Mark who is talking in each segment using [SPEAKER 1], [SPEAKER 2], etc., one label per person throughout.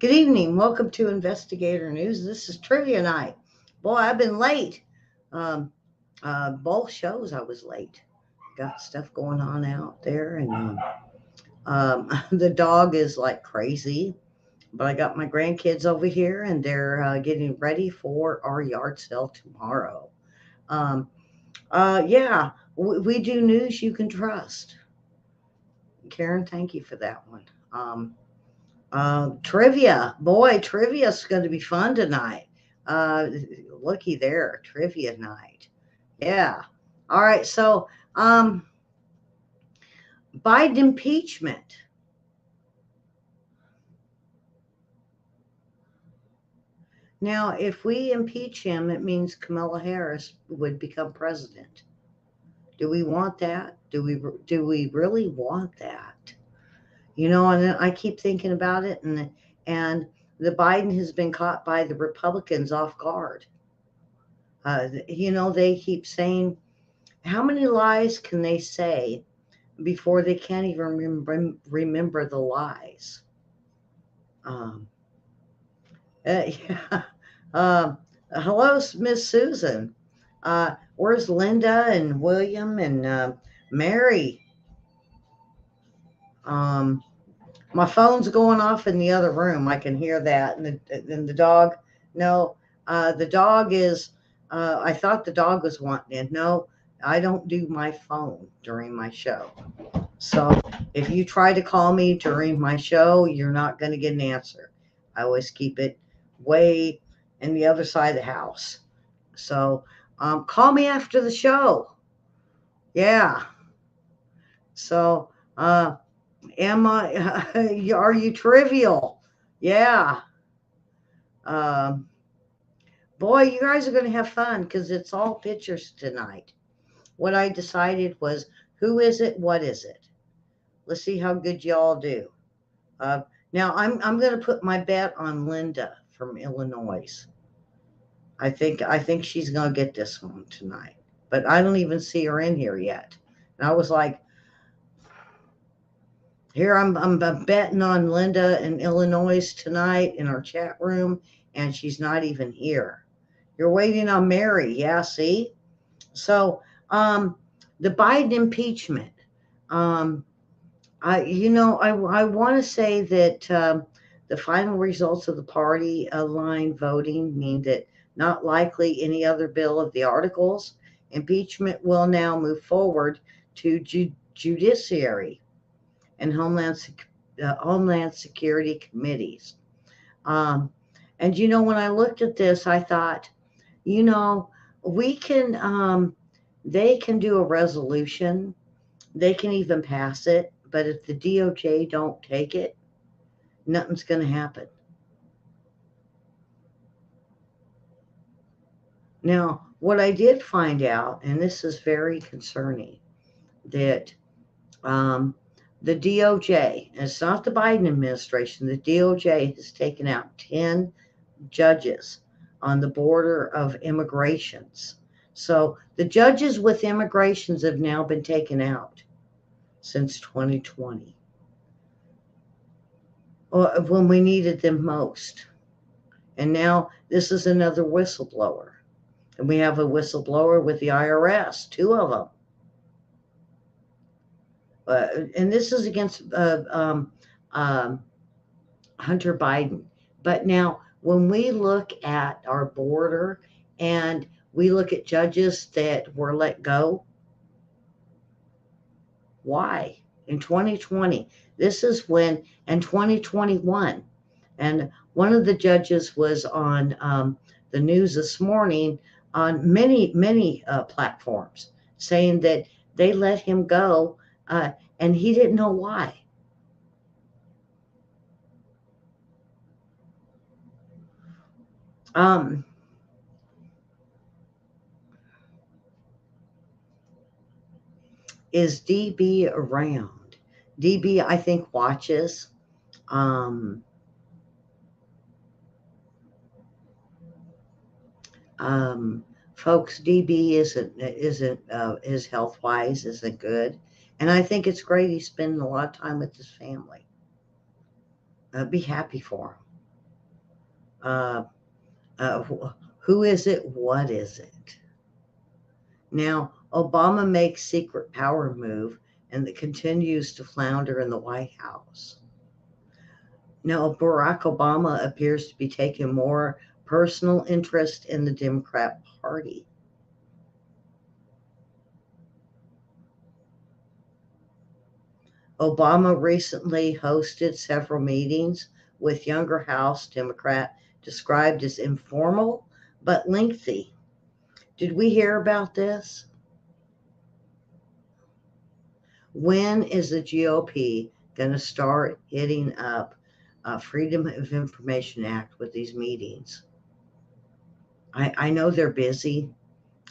[SPEAKER 1] Good evening. Welcome to Investigator News. This is trivia night. Boy, I've been late. Um, both shows I was late. Got stuff going on out there, and the dog is like crazy. But I got my grandkids over here, and they're getting ready for our yard sale tomorrow. Um, yeah, we do news you can trust. Karen, thank you for that one. Trivia. Boy, trivia's going to be fun tonight. Uh, Looky there, trivia night. Yeah. All right. So, Biden impeachment. Now, if we impeach him, it means Kamala Harris would become president. Do we want that? Do we really want that? And I keep thinking about it, and the Biden has been caught by the Republicans off guard. They keep saying, how many lies can they say before they can't even remember the lies? Um, yeah. Hello, Miss Susan. Where's Linda and William and Mary? Um, my phone's going off in the other room. I can hear that. And the dog, no, the dog is, I thought the dog was wanting in. No, I don't do my phone during my show. So if you try to call me during my show, you're not going to get an answer. I always keep it way in the other side of the house. So call me after the show. Yeah. So am I? Are you trivial? Yeah. Um, Boy, you guys are going to have fun because it's all pictures tonight. What I decided was, who is it? What is it? Let's see how good y'all do. Uh, Now I'm going to put my bet on Linda from Illinois. I think she's going to get this one tonight, but I don't even see her in here yet. And I was like, here I'm betting on Linda in Illinois tonight in our chat room, and she's not even here. You're waiting on Mary, yeah. See, so the Biden impeachment. Um, I want to say that the final results of the party line voting mean that not likely any other bill of the articles. Impeachment will now move forward to judiciary and Homeland Security committees. Um, and when I looked at this, I thought, you know, we can, they can do a resolution, they can even pass it, but if the DOJ don't take it, nothing's going to happen. Now, what I did find out, and this is very concerning, that um, the DOJ, and it's not the Biden administration, the DOJ has taken out 10 judges on the border of immigrations. So the judges with immigrations have now been taken out since 2020, when we needed them most. And now this is another whistleblower. And we have a whistleblower with the IRS, two of them. And this is against um, Hunter Biden. But now, when we look at our border and we look at judges that were let go, why? In 2020, this is when, and 2021, and one of the judges was on the news this morning on many platforms saying that they let him go and he didn't know why. Um, is DB around? DB, I think, watches. Um, um, Folks, DB isn't his health wise isn't good, and I think it's great he's spending a lot of time with his family. Be happy for him. Uh, who is it? What is it? Now, Obama makes secret power move and that continues to flounder in the White House. Now, Barack Obama appears to be taking more personal interest in the Democrat Party. Obama recently hosted several meetings with younger House Democrat described as informal but lengthy. Did we hear about this? When is the GOP going to start hitting up Freedom of Information Act with these meetings? I know they're busy.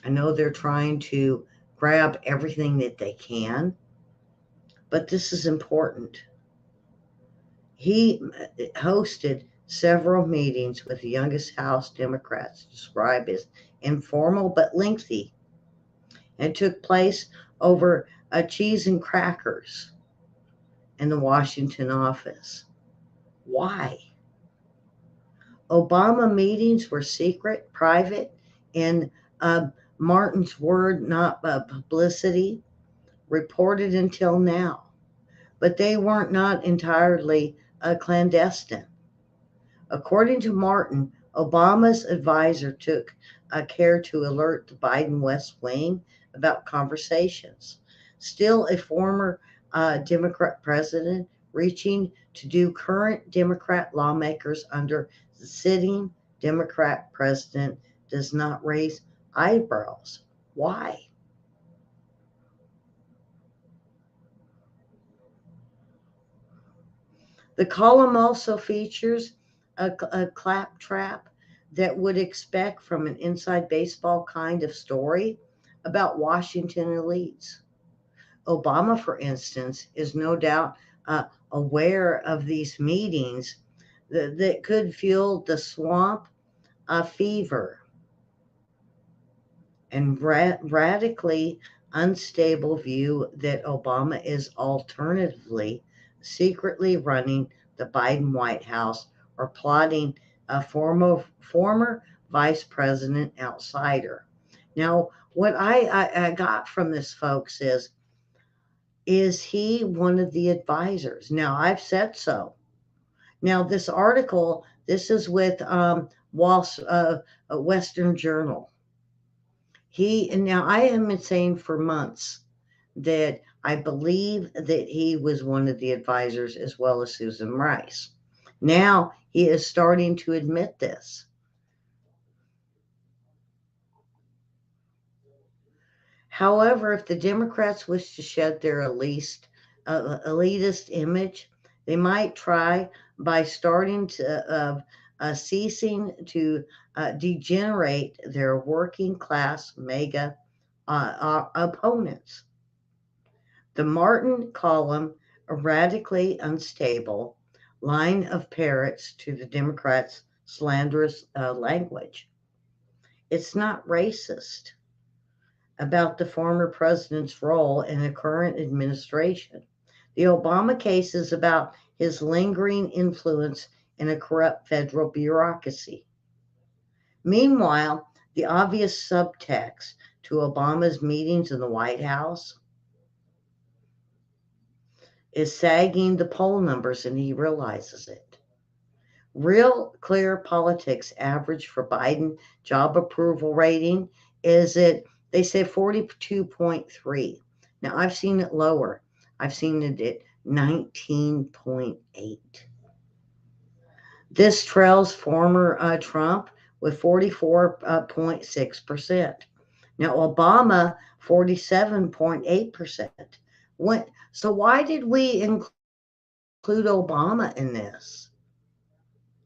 [SPEAKER 1] I know they're trying to grab everything that they can, but this is important. He hosted several meetings with the youngest House Democrats, described as informal but lengthy, and took place over cheese and crackers in the Washington office. Why? Obama meetings were secret, private, in uh, Martin's word, not publicity, reported until now. But they weren't not entirely clandestine. According to Martin, Obama's advisor took care to alert the Biden West Wing about conversations. Still, a former Democrat president reaching to do current Democrat lawmakers under the sitting Democrat president does not raise eyebrows. Why? The column also features a claptrap that would expect from an inside baseball kind of story about Washington elites. Obama, for instance, is no doubt aware of these meetings that could fuel the swamp fever and radically unstable view that Obama is alternatively secretly running the Biden White House or plotting a former vice president outsider. Now, what I got from this, folks, is he one of the advisors? Now, I've said so. Now, this article, this is with Western Journal. Now I have been saying for months that I believe that he was one of the advisors as well as Susan Rice. Now he is starting to admit this. However, if the Democrats wish to shed their elitist image, they might try by starting to ceasing to degenerate their working class mega opponents. The Martin column, a radically unstable line of parrots to the Democrats' slanderous language. It's not racist about the former president's role in the current administration. The Obama case is about his lingering influence in a corrupt federal bureaucracy. Meanwhile, the obvious subtext to Obama's meetings in the White House is sagging the poll numbers, and he realizes it. Real Clear Politics average for Biden job approval rating is at, they say, 42.3. Now, I've seen it lower. I've seen it at 19.8. This trails former Trump with 44.6%. Now, Obama, 47.8%. So why did we include Obama in this?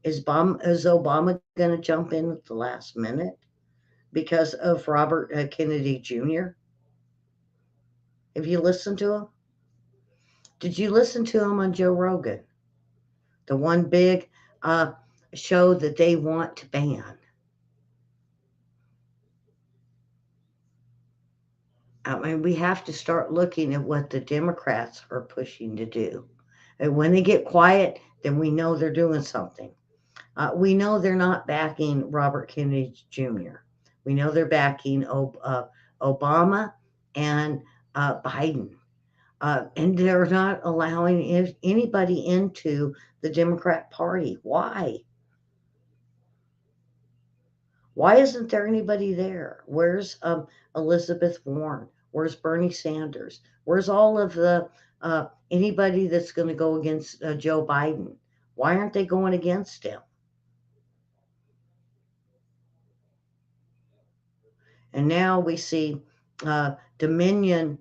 [SPEAKER 1] Is Obama going to jump in at the last minute because of Robert Kennedy Jr.? Have you listened to him? Did you listen to him on Joe Rogan? The one big show that they want to ban. I mean, we have to start looking at what the Democrats are pushing to do. And when they get quiet, then we know they're doing something. We know they're not backing Robert Kennedy Jr. We know they're backing Obama and Biden. And they're not allowing anybody into the Democrat Party. Why? Why isn't there anybody there? Where's Elizabeth Warren? Where's Bernie Sanders? Where's all of the anybody that's going to go against Joe Biden? Why aren't they going against him? And now we see Dominion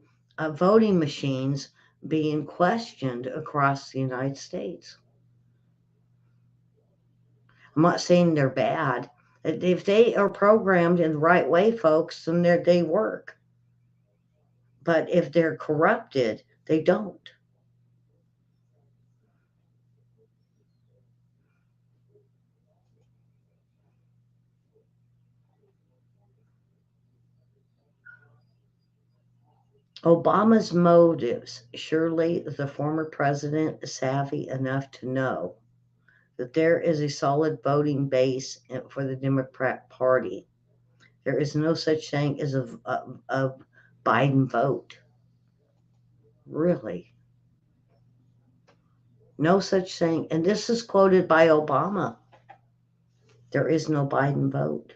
[SPEAKER 1] voting machines being questioned across the United States. I'm not saying they're bad. If they are programmed in the right way, folks, then they work. But if they're corrupted, they don't. Obama's motives. Surely the former president is savvy enough to know that there is a solid voting base for the Democrat Party. There is no such thing as a Biden vote. Really. No such thing. And this is quoted by Obama. There is no Biden vote.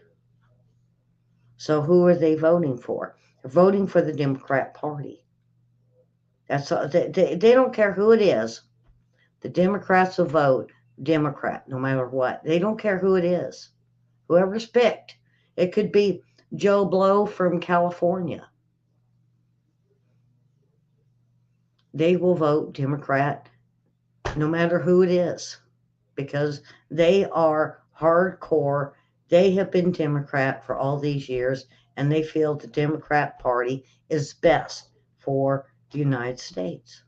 [SPEAKER 1] So who are they voting for? They're voting for the Democrat Party. That's all, they don't care who it is. The Democrats will vote Democrat no matter what. They don't care who it is. Whoever's picked. It could be Joe Blow from California. They will vote Democrat no matter who it is because they are hardcore. They have been Democrat for all these years and they feel the Democrat Party is best for the United States.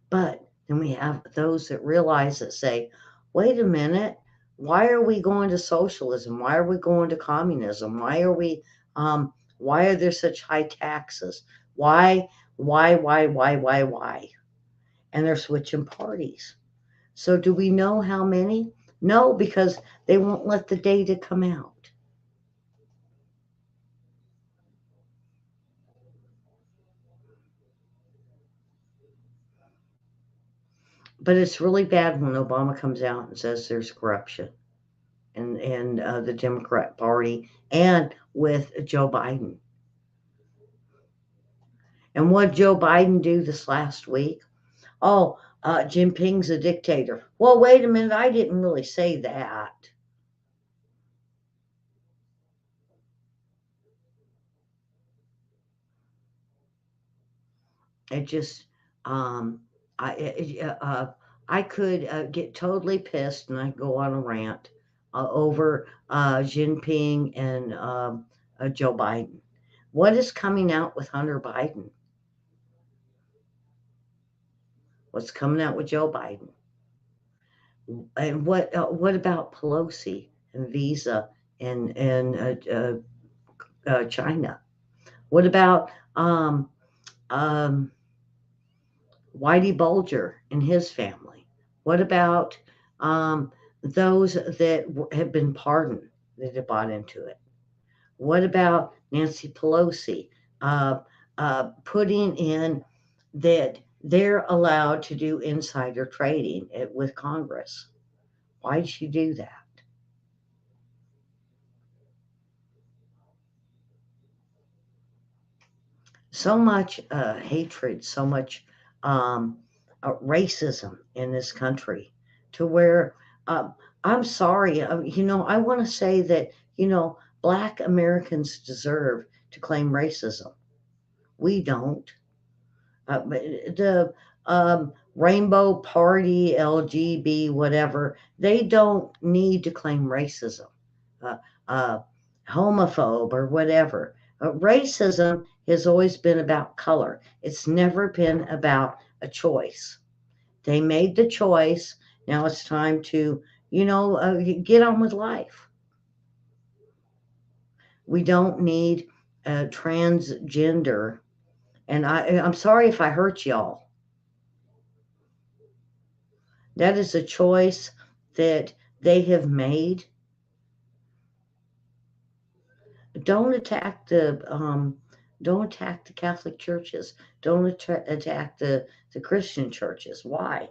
[SPEAKER 1] But then we have those that realize that say, wait a minute, why are we going to socialism? Why are we going to communism? Why are there such high taxes? Why? And they're switching parties. So do we know how many? No, because they won't let the data come out. But it's really bad when Obama comes out and says there's corruption in the Democrat Party and with Joe Biden. And what did Joe Biden do this last week? Oh, Jinping's a dictator. Well, wait a minute. I didn't really say that. It just, um, I could get totally pissed and I'd go on a rant over Jinping and Joe Biden. What is coming out with Hunter Biden? What's coming out with Joe Biden? And what about Pelosi and Visa and China? What about um, Whitey Bulger and his family? What about those that have been pardoned that have bought into it? What about Nancy Pelosi putting in that they're allowed to do insider trading with Congress? Why did she do that? So much hatred, so much racism in this country to where I'm sorry, I want to say that, Black Americans deserve to claim racism. We don't. But the Rainbow Party, LGB, whatever, they don't need to claim racism, uh, uh, homophobe, or whatever. Racism has always been about color, it's never been about a choice. They made the choice. Now it's time to, get on with life. We don't need transgender. And I'm sorry if I hurt y'all. That is a choice that they have made. Don't attack the Catholic churches. Don't attack the Christian churches. Why?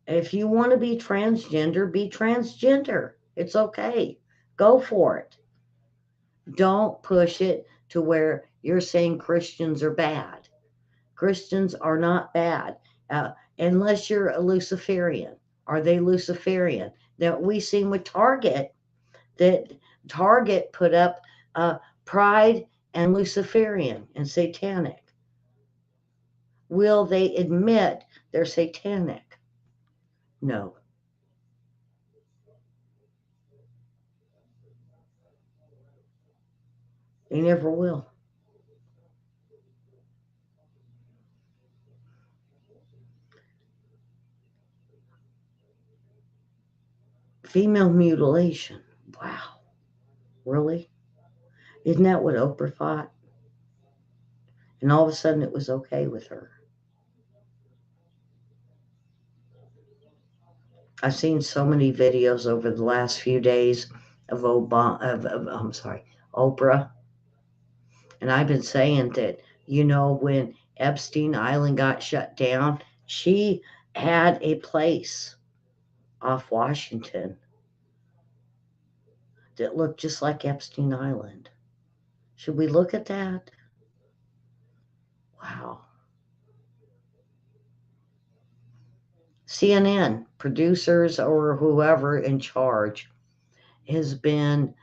[SPEAKER 1] If you want to be transgender, be transgender. It's okay. Go for it. Don't push it to where you're saying Christians are bad. Christians are not bad, unless you're a Luciferian. Are they Luciferian? Now we seen with Target that Target put up uh, Pride and Luciferian and satanic. Will they admit they're satanic? No, they never will. Female mutilation. Wow, really? Isn't that what Oprah thought? And all of a sudden it was okay with her. I've seen so many videos over the last few days of I'm sorry, Oprah. And I've been saying that, when Epstein Island got shut down, she had a place off Washington that looked just like Epstein Island. Should we look at that? Wow. CNN, producers or whoever in charge, has been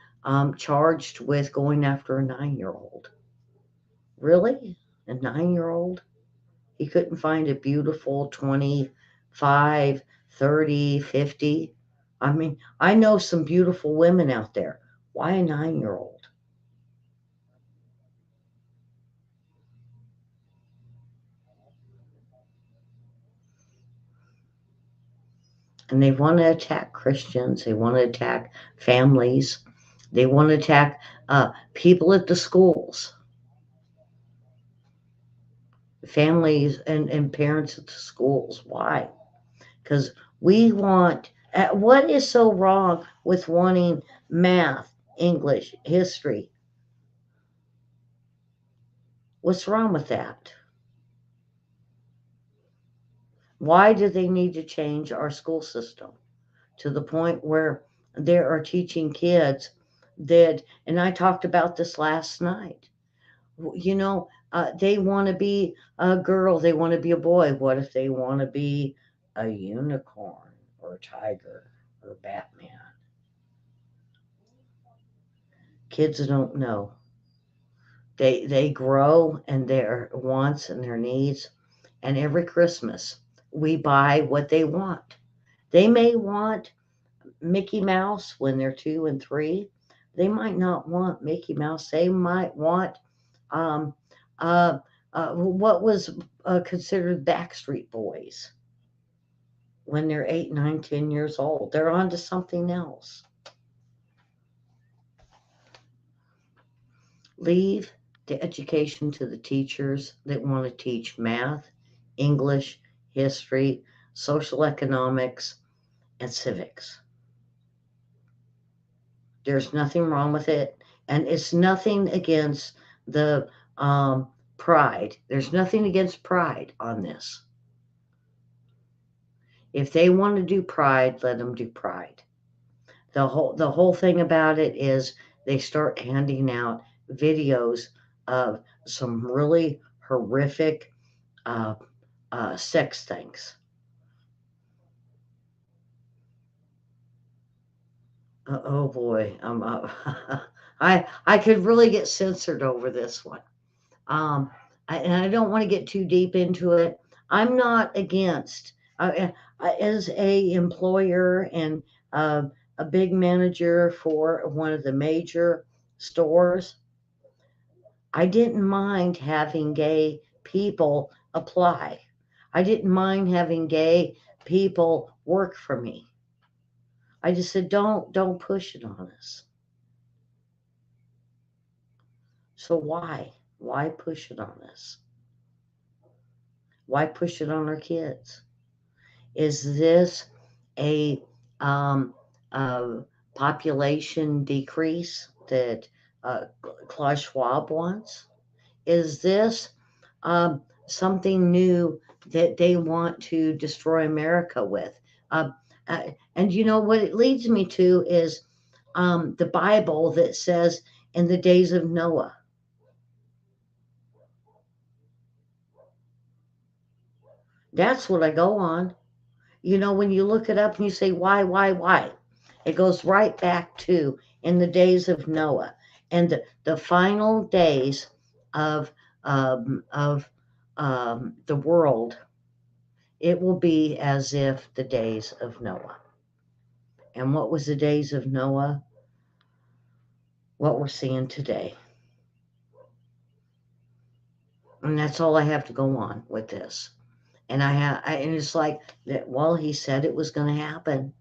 [SPEAKER 1] charged with going after a 9-year-old. Really? A 9-year-old? He couldn't find a beautiful 25, 30, 50. I mean, I know some beautiful women out there. Why a 9-year-old? And they want to attack Christians. They want to attack families. They want to attack people at the schools, families and parents at the schools. Why? Because what is so wrong with wanting math, English, history? What's wrong with that? Why do they need to change our school system to the point where they are teaching kids that, and I talked about this last night, they want to be a girl, they want to be a boy. What if they want to be a unicorn or a tiger or Batman? Kids don't know. They grow and their wants and their needs, and every Christmas we buy what they want. They may want Mickey Mouse when they're 2 and 3. They might not want Mickey Mouse. They might want um, uh, what was considered Backstreet Boys when they're 8, 9, 10 years old. They're on to something else. Leave the education to the teachers that want to teach math, English, history, social economics, and civics. There's nothing wrong with it. And it's nothing against the pride. There's nothing against pride on this. If they want to do pride, let them do pride. The whole thing about it is they start handing out videos of some really horrific uh, sex things. Oh boy, I could really get censored over this one. Um, and I don't want to get too deep into it. I'm not against, as a employer and uh, a big manager for one of the major stores. I didn't mind having gay people apply. I didn't mind having gay people work for me. I just said, don't push it on us. So why? Why push it on us? Why push it on our kids? Is this a uh, population decrease that uh, Klaus Schwab wants? Is this um, something new that they want to destroy America with? Uh, uh, and you know what it leads me to is the Bible that says in the days of Noah. That's what I go on. You know, when you look it up and you say, why? It goes right back to in the days of Noah and the final days of, of the world. It will be as if the days of Noah. And what was the days of Noah? What we're seeing today. And that's all I have to go on with this. And and it's like that. Well, he said it was going to happen.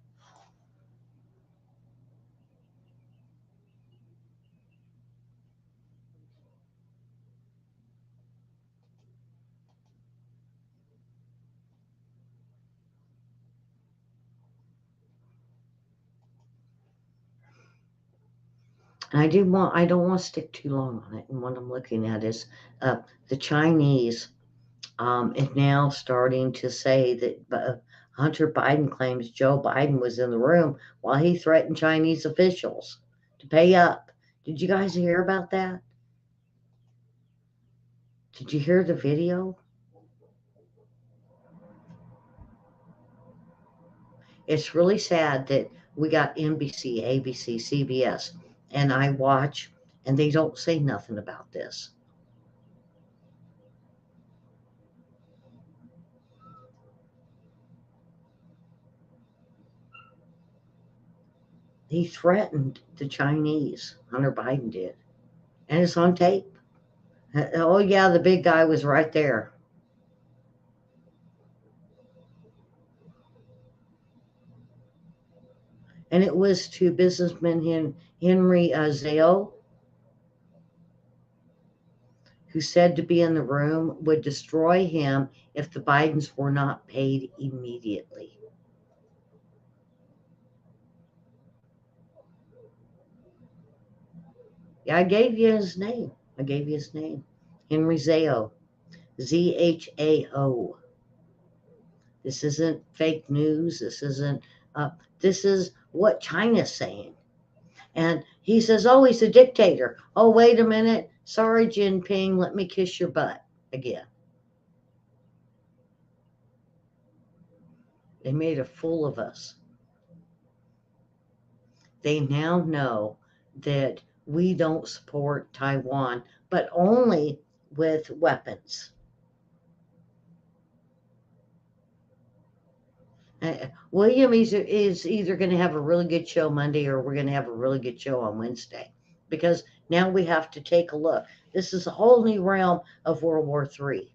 [SPEAKER 1] And I don't want to stick too long on it. And what I'm looking at is uh, the Chinese is now starting to say that Hunter Biden claims Joe Biden was in the room while he threatened Chinese officials to pay up. Did you guys hear about that? Did you hear the video? It's really sad that we got NBC, ABC, CBS, and I watch, and they don't say nothing about this. He threatened the Chinese, Hunter Biden did, and it's on tape. Oh, yeah, the big guy was right there. And it was to businessman Henry Zale, who said to be in the room would destroy him if the Bidens were not paid immediately. Yeah, I gave you his name. I gave you his name. Henry Zao. ZHAO. This isn't fake news. This is what China's saying. And he says, oh, he's a dictator. Oh, wait a minute. Sorry, Jinping. Let me kiss your butt again. They made a fool of us. They now know that we don't support Taiwan, but only with weapons. William is either going to have a really good show Monday or we're going to have a really good show on Wednesday because now we have to take a look. This is a whole new realm of World War III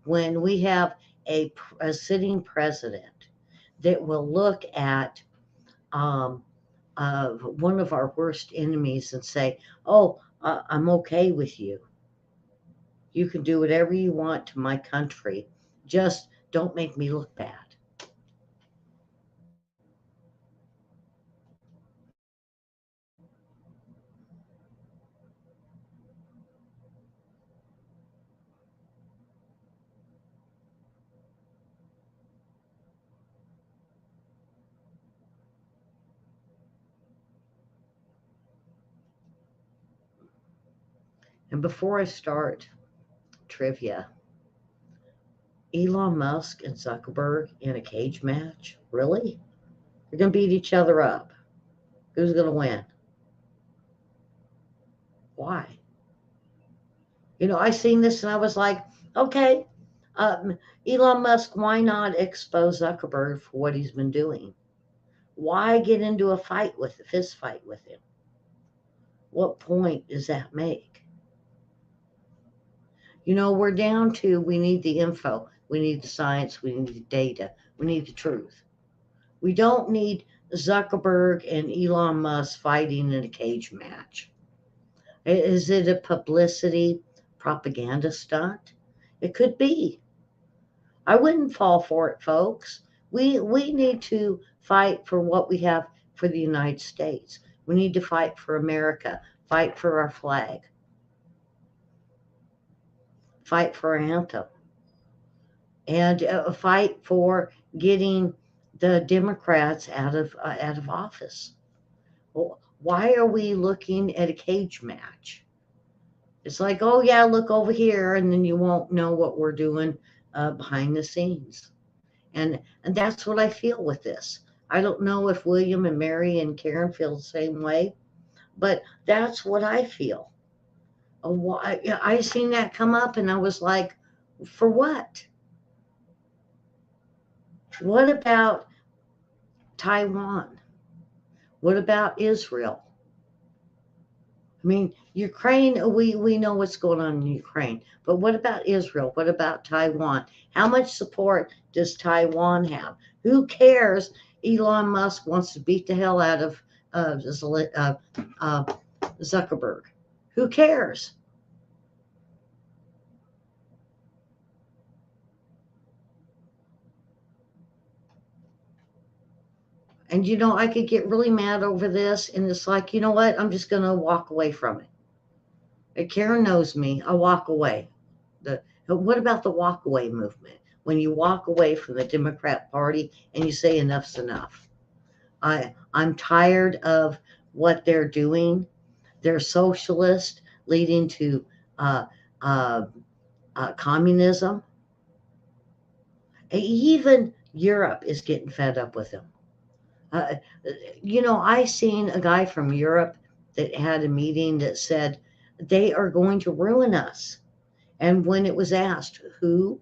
[SPEAKER 1] when we have a sitting president that will look at um, one of our worst enemies and say, oh, I'm okay with you. You can do whatever you want to my country. Just don't make me look bad. And before I start trivia, Elon Musk and Zuckerberg in a cage match? Really? They're going to beat each other up. Who's going to win? Why? You know, I seen this and I was like, okay, um, Elon Musk, why not expose Zuckerberg for what he's been doing? Why get into a fist fight with him? What point does that make? You know, we're down to we need the info, we need the science, we need the data, we need the truth. We don't need Zuckerberg and Elon Musk fighting in a cage match. Is it a publicity propaganda stunt? It could be. I wouldn't fall for it, folks. We need to fight for what we have for the United States. We need to fight for America, fight for our flag, fight for our anthem, and fight for getting the Democrats out of office. Well, why are we looking at a cage match? It's like, oh yeah, look over here, and then you won't know what we're doing behind the scenes. And that's what I feel with this. I don't know if William and Mary and Karen feel the same way, but that's what I feel. I seen that come up, and I was like, for what? What about Taiwan? What about Israel? I mean, Ukraine, we know what's going on in Ukraine, but what about Israel? What about Taiwan? How much support does Taiwan have? Who cares? Elon Musk wants to beat the hell out of uh, Zuckerberg. Who cares? And I could get really mad over this, and it's like, you know what? I'm just going to walk away from it. Karen knows me. I walk away. What about the walk away movement? When you walk away from the Democrat Party and you say enough's enough. I'm tired of what they're doing. They're socialist, leading to uh, uh, communism. Even Europe is getting fed up with them. Uh, I seen a guy from Europe that had a meeting that said they are going to ruin us. And when it was asked who,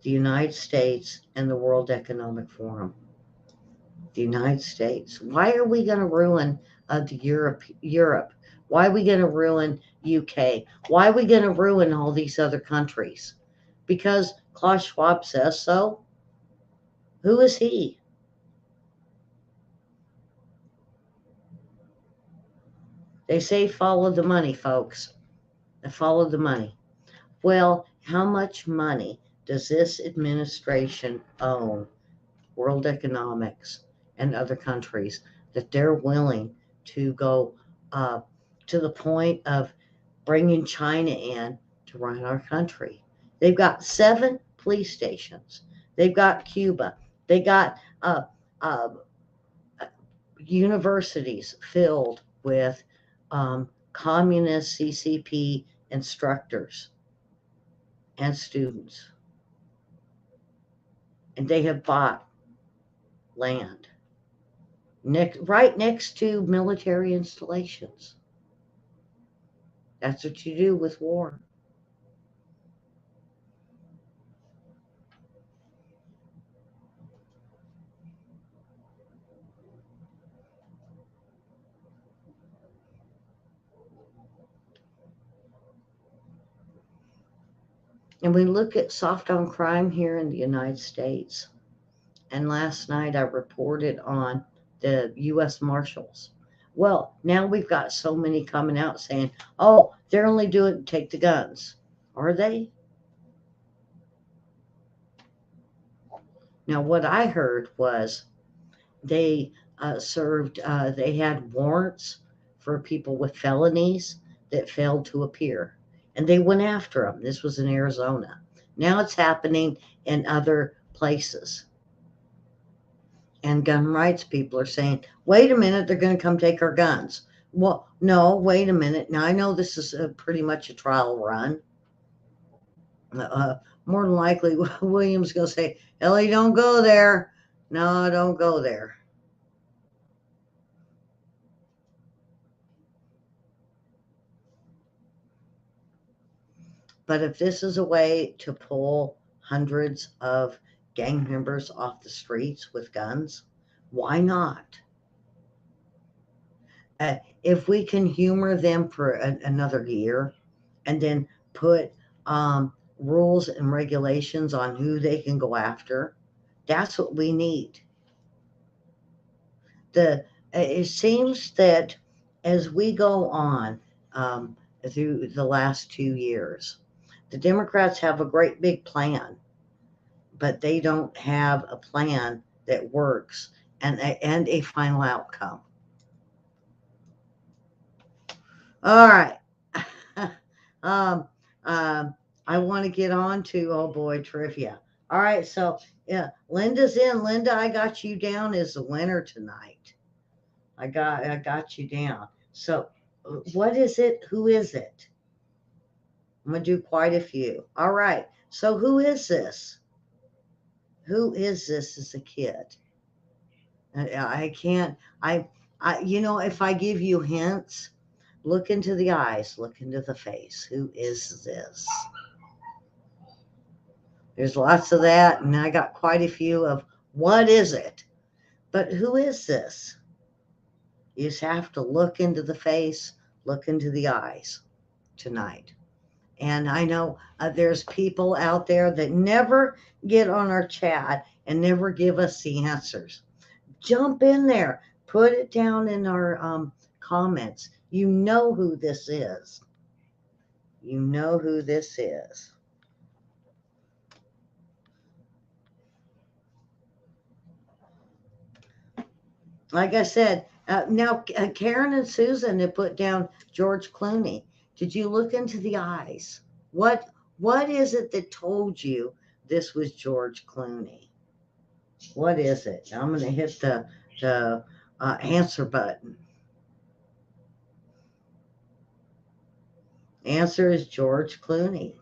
[SPEAKER 1] the United States and the World Economic Forum. The United States. Why are we going to ruin Europe? Why are we going to ruin UK? Why are we going to ruin all these other countries? Because Klaus Schwab says so. Who is he? They say follow the money, folks. Follow the money. Well, how much money does this administration own world economics and other countries that they're willing to go uh, to the point of bringing China in to run our country? They've got 7 police stations. They've got Cuba. They got uh, universities filled with communist CCP instructors and students. And they have bought land right next to military installations. That's what you do with war. And we look at soft on crime here in the United States. And last night I reported on the U.S. Marshals. Well, now we've got so many coming out saying, oh, they're only doing take the guns. Are they? Now, what I heard was they they had warrants for people with felonies that failed to appear. And they went after them. This was in Arizona. Now it's happening in other places. And gun rights people are saying, wait a minute, they're going to come take our guns. Well, no, wait a minute. Now, I know this is pretty much a trial run. More than likely, William's going to say, Ellie, don't go there. No, don't go there. But if this is a way to pull hundreds of gang members off the streets with guns, why not? If we can humor them for another year and then put rules and regulations on who they can go after, that's what we need. It seems that as we go on through the last 2 years, the Democrats have a great big plan, but they don't have a plan that works and a final outcome. All right. um, um, I want to get on to, oh boy, trivia. All right, so yeah, Linda's in. Linda, I got you down as the winner tonight. I got you down. So, what is it? Who is it? I'm gonna do quite a few. All right. So, who is this? Who is this as a kid? I can't. If I give you hints, look into the eyes, look into the face. Who is this? There's lots of that, and I got quite a few of what is it? But who is this? You just have to look into the face, look into the eyes tonight. And I know there's people out there that never get on our chat and never give us the answers. Jump in there, put it down in our comments. You know who this is. You know who this is. Like I said, now Karen and Susan have put down George Clooney. Did you look into the eyes? What what is it that told you this was George Clooney? What is it? I'm going to hit the answer button. Answer is George Clooney.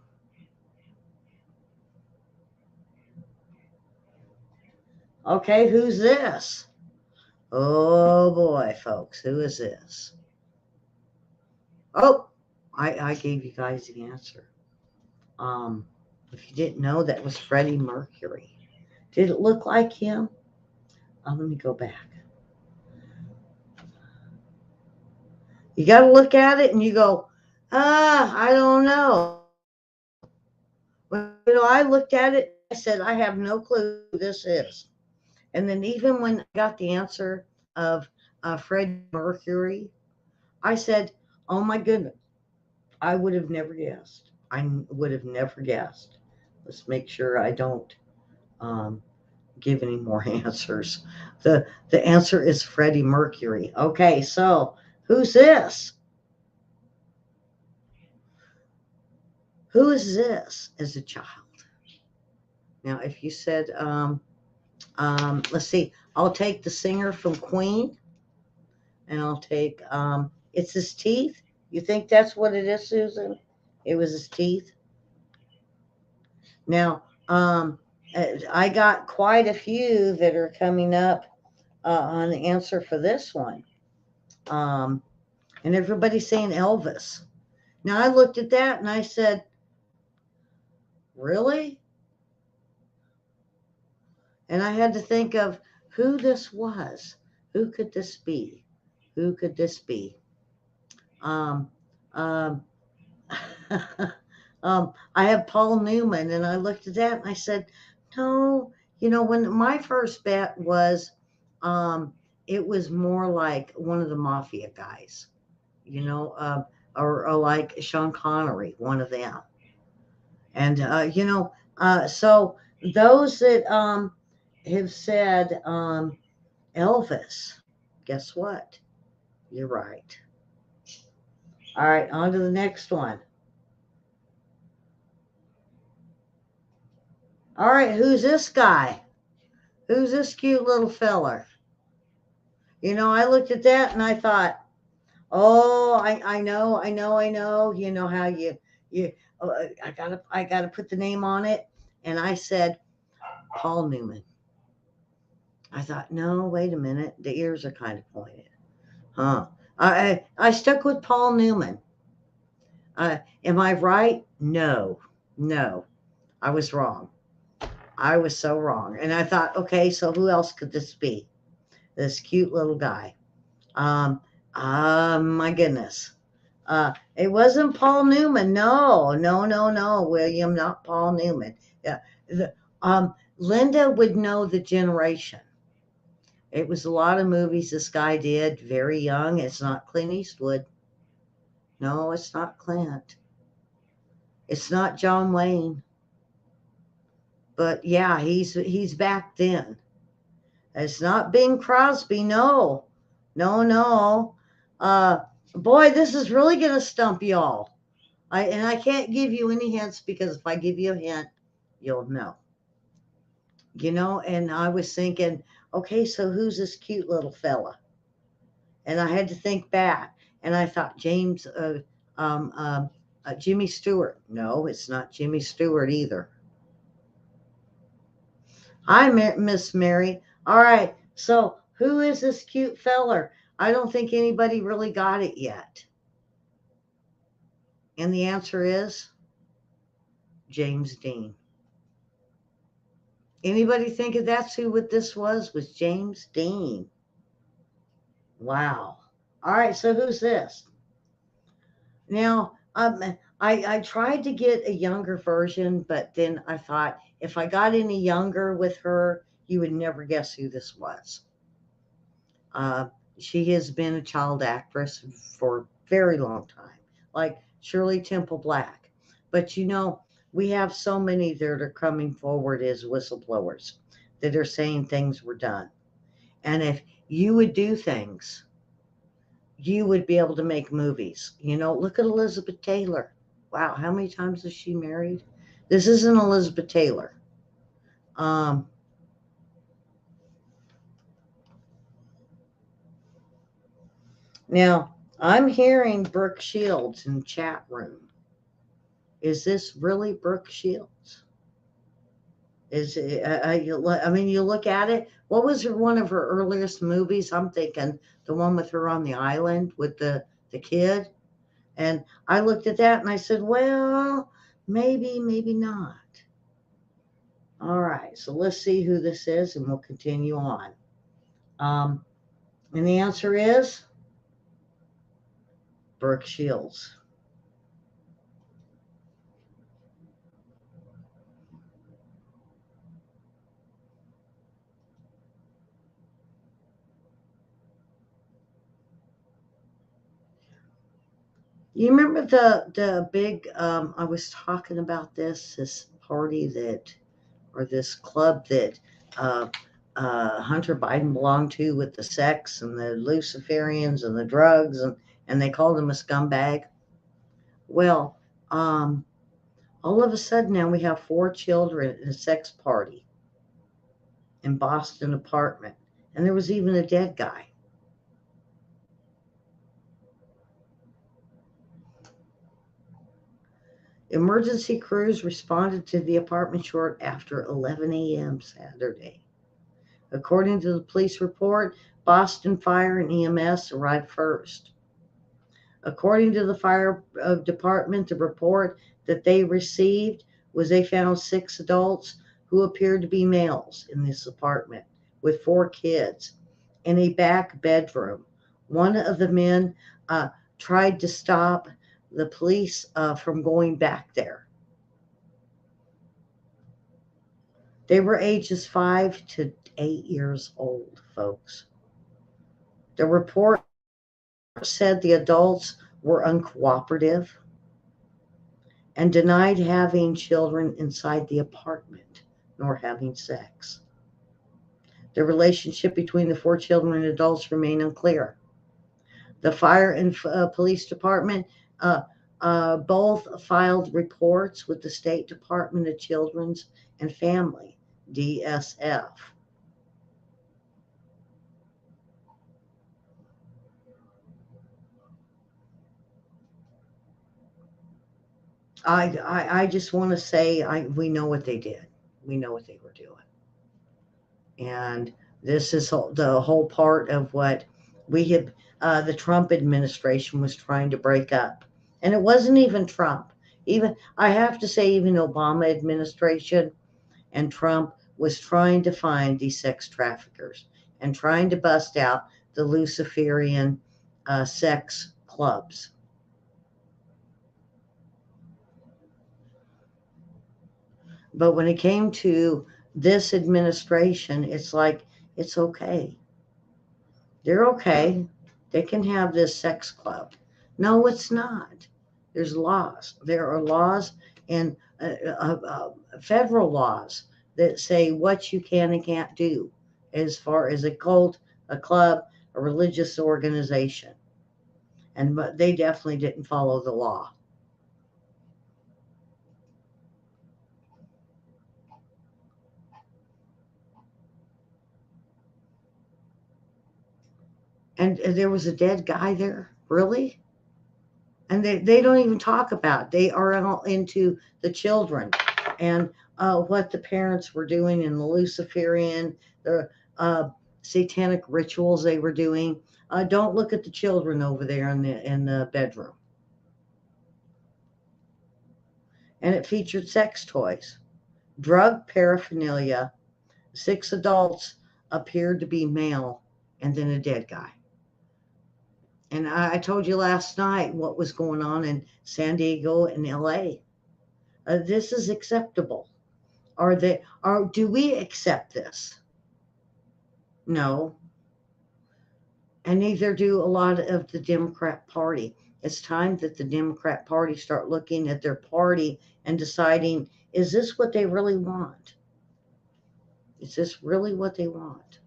[SPEAKER 1] Okay, who's this? Oh boy, folks, who is this? Oh, I gave you guys the answer. Um, if you didn't know, that was Freddie Mercury. Did it look like him? Let me go back. You got to look at it and you go, I don't know. Well, I looked at it. I said, I have no clue who this is. And then even when I got the answer of Freddie Mercury, I said, oh my goodness, I would have never guessed. I would have never guessed. Let's make sure I don't um, give any more answers. The answer is Freddie Mercury. Okay, so who's this? Who is this as a child? Now, if you said, let's see, I'll take the singer from Queen, and I'll take, it's his teeth. You think that's what it is, Susan? It was his teeth. Now, I got quite a few that are coming up on the answer for this one. Um, and everybody's saying Elvis. Now, I looked at that and I said, really? And I had to think of who this was. Who could this be? Who could this be? Um, um, I have Paul Newman, and I looked at that and I said, no, when my first bet was, um, it was more like one of the mafia guys, you know, or like Sean Connery, one of them. And, so those that have said Elvis, guess what? You're right. All right, on to the next one. All right, who's this guy? Who's this cute little feller? I looked at that and I thought, oh, I know. You know how you I gotta put the name on it, and I said Paul Newman. I thought, no, wait a minute, the ears are kind of pointed, huh? I stuck with Paul Newman. Am I right? No, no, I was wrong. I was so wrong, and I thought, okay, so who else could this be? This cute little guy. Um, my goodness. It wasn't Paul Newman. No, no, no, no, William, not Paul Newman. Yeah. Linda would know the generation. It was a lot of movies this guy did very young. It's not Clint Eastwood. No, it's not Clint. It's not John Wayne. But yeah, he's back then. It's not Bing Crosby. No, no, no. Uh, Boy, this is really gonna stump y'all. I can't give you any hints because if I give you a hint, you'll know. And I was thinking, okay, so who's this cute little fella? And I had to think back, and I thought um, um, Jimmy Stewart. No, it's not Jimmy Stewart either. Hi, Miss Mary. All right, so who is this cute feller? I don't think anybody really got it yet. And the answer is James Dean. Anybody think if that's who what this was James Dean? Wow. All right, so who's this? Now, I tried to get a younger version, but then I thought if I got any younger with her, you would never guess who this was. Uh, she has been a child actress for a very long time, like Shirley Temple Black. But we have so many that are coming forward as whistleblowers that are saying things were done. And if you would do things, you would be able to make movies. Look at Elizabeth Taylor. Wow, how many times is she married? This isn't Elizabeth Taylor. Um, Now, I'm hearing Brooke Shields in chat room. Is this really Brooke Shields? Is it, I mean, you look at it. What was one of her earliest movies? I'm thinking the one with her on the island with the kid. And I looked at that and I said, well, maybe, maybe not. All right, so let's see who this is and we'll continue on. Um, and the answer is Brooke Shields. You remember the big? I was talking about this party that or this club that uh, Hunter Biden belonged to with the sex and the Luciferians and the drugs and they called him a scumbag. Well, um, all of a sudden now we have four children in a sex party in Boston apartment, and there was even a dead guy. Emergency crews responded to the apartment short after 11 a.m. Saturday. According to the police report, Boston Fire and EMS arrived first. According to the fire department, the report that they received was they found six adults who appeared to be males in this apartment with four kids in a back bedroom. One of the men tried to stop the police from going back there. They were ages 5 to 8 years old, folks. The report said the adults were uncooperative and denied having children inside the apartment nor having sex. The relationship between the four children and adults remain unclear. The fire and police department both filed reports with the State Department of Children's and Family, DSF. I just want to say we know what they did. We know what they were doing. And this is the whole part of what we had, the Trump administration was trying to break up. And it wasn't even Trump. Even, I have to say, even Obama administration and Trump was trying to find these sex traffickers and trying to bust out the Luciferian sex clubs. But when it came to this administration, it's like, it's okay. They're okay. They can have this sex club. No, it's not. There's laws. There are laws and federal laws that say what you can and can't do as far as a cult, a club, a religious organization. And but they definitely didn't follow the law. And there was a dead guy there, really? And they don't even talk about it. They are all into the children and what the parents were doing in the Luciferian, the uh, satanic rituals they were doing. Don't look at the children over there in the bedroom. And it featured sex toys, drug paraphernalia. 6 adults appeared to be male, and then a dead guy. And I told you last night what was going on in San Diego and LA. This is acceptable. Do we accept this? No. And neither do a lot of the Democrat Party. It's time that the Democrat Party start looking at their party and deciding, is this what they really want? Is this really what they want?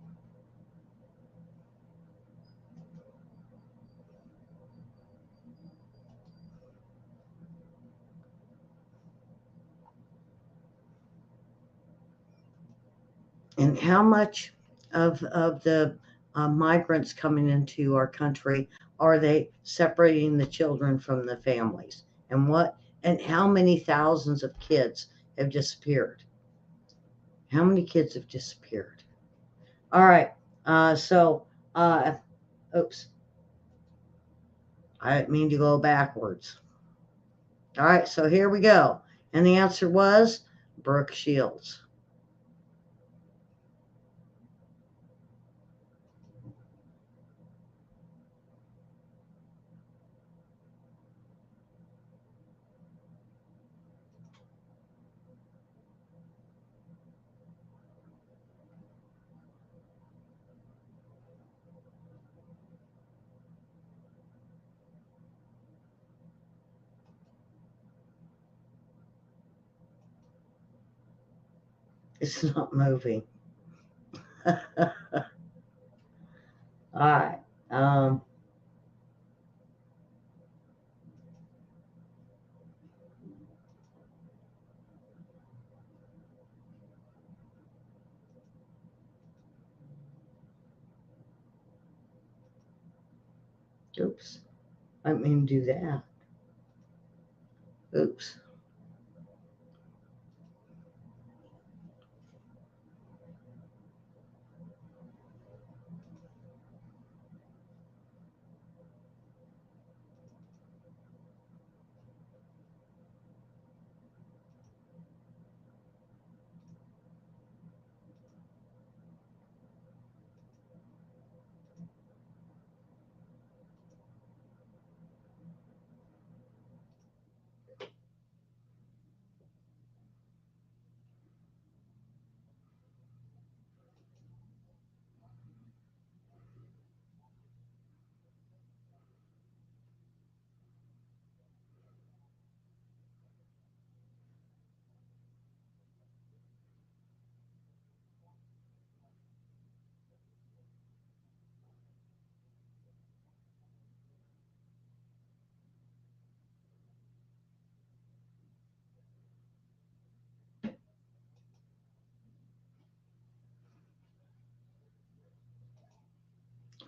[SPEAKER 1] And how much of the migrants coming into our country are they separating the children from the families? And how many thousands of kids have disappeared? How many kids have disappeared? All right. So, uh, oops, I didn't mean to go backwards. All right. So here we go. And the answer was Brooke Shields. It's not moving. All right. Um, oops. I didn't mean to do that. Oops.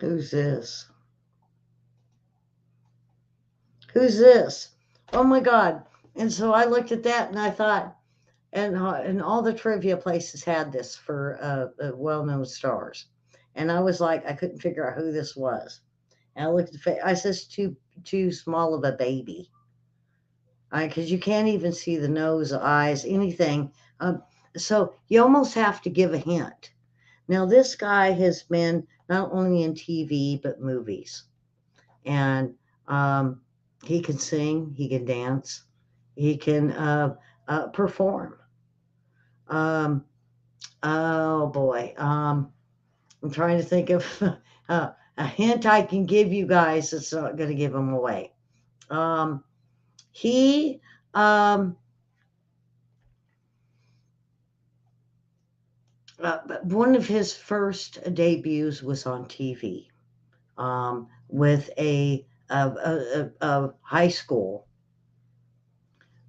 [SPEAKER 1] Who's this? Who's this? Oh my God. And so I looked at that and I thought, and all the trivia places had this for well-known stars. And I was like, I couldn't figure out who this was. And I looked at the face. I says, too small of a baby. Because you can't even see the nose, eyes, anything. So you almost have to give a hint. Now, this guy has been not only in TV, but movies. And um, he can sing, he can dance, he can perform. Um, oh boy, I'm trying to think of a hint I can give you guys that's not going to give him away. Um, he um, But one of his first debuts was on TV, with a high school,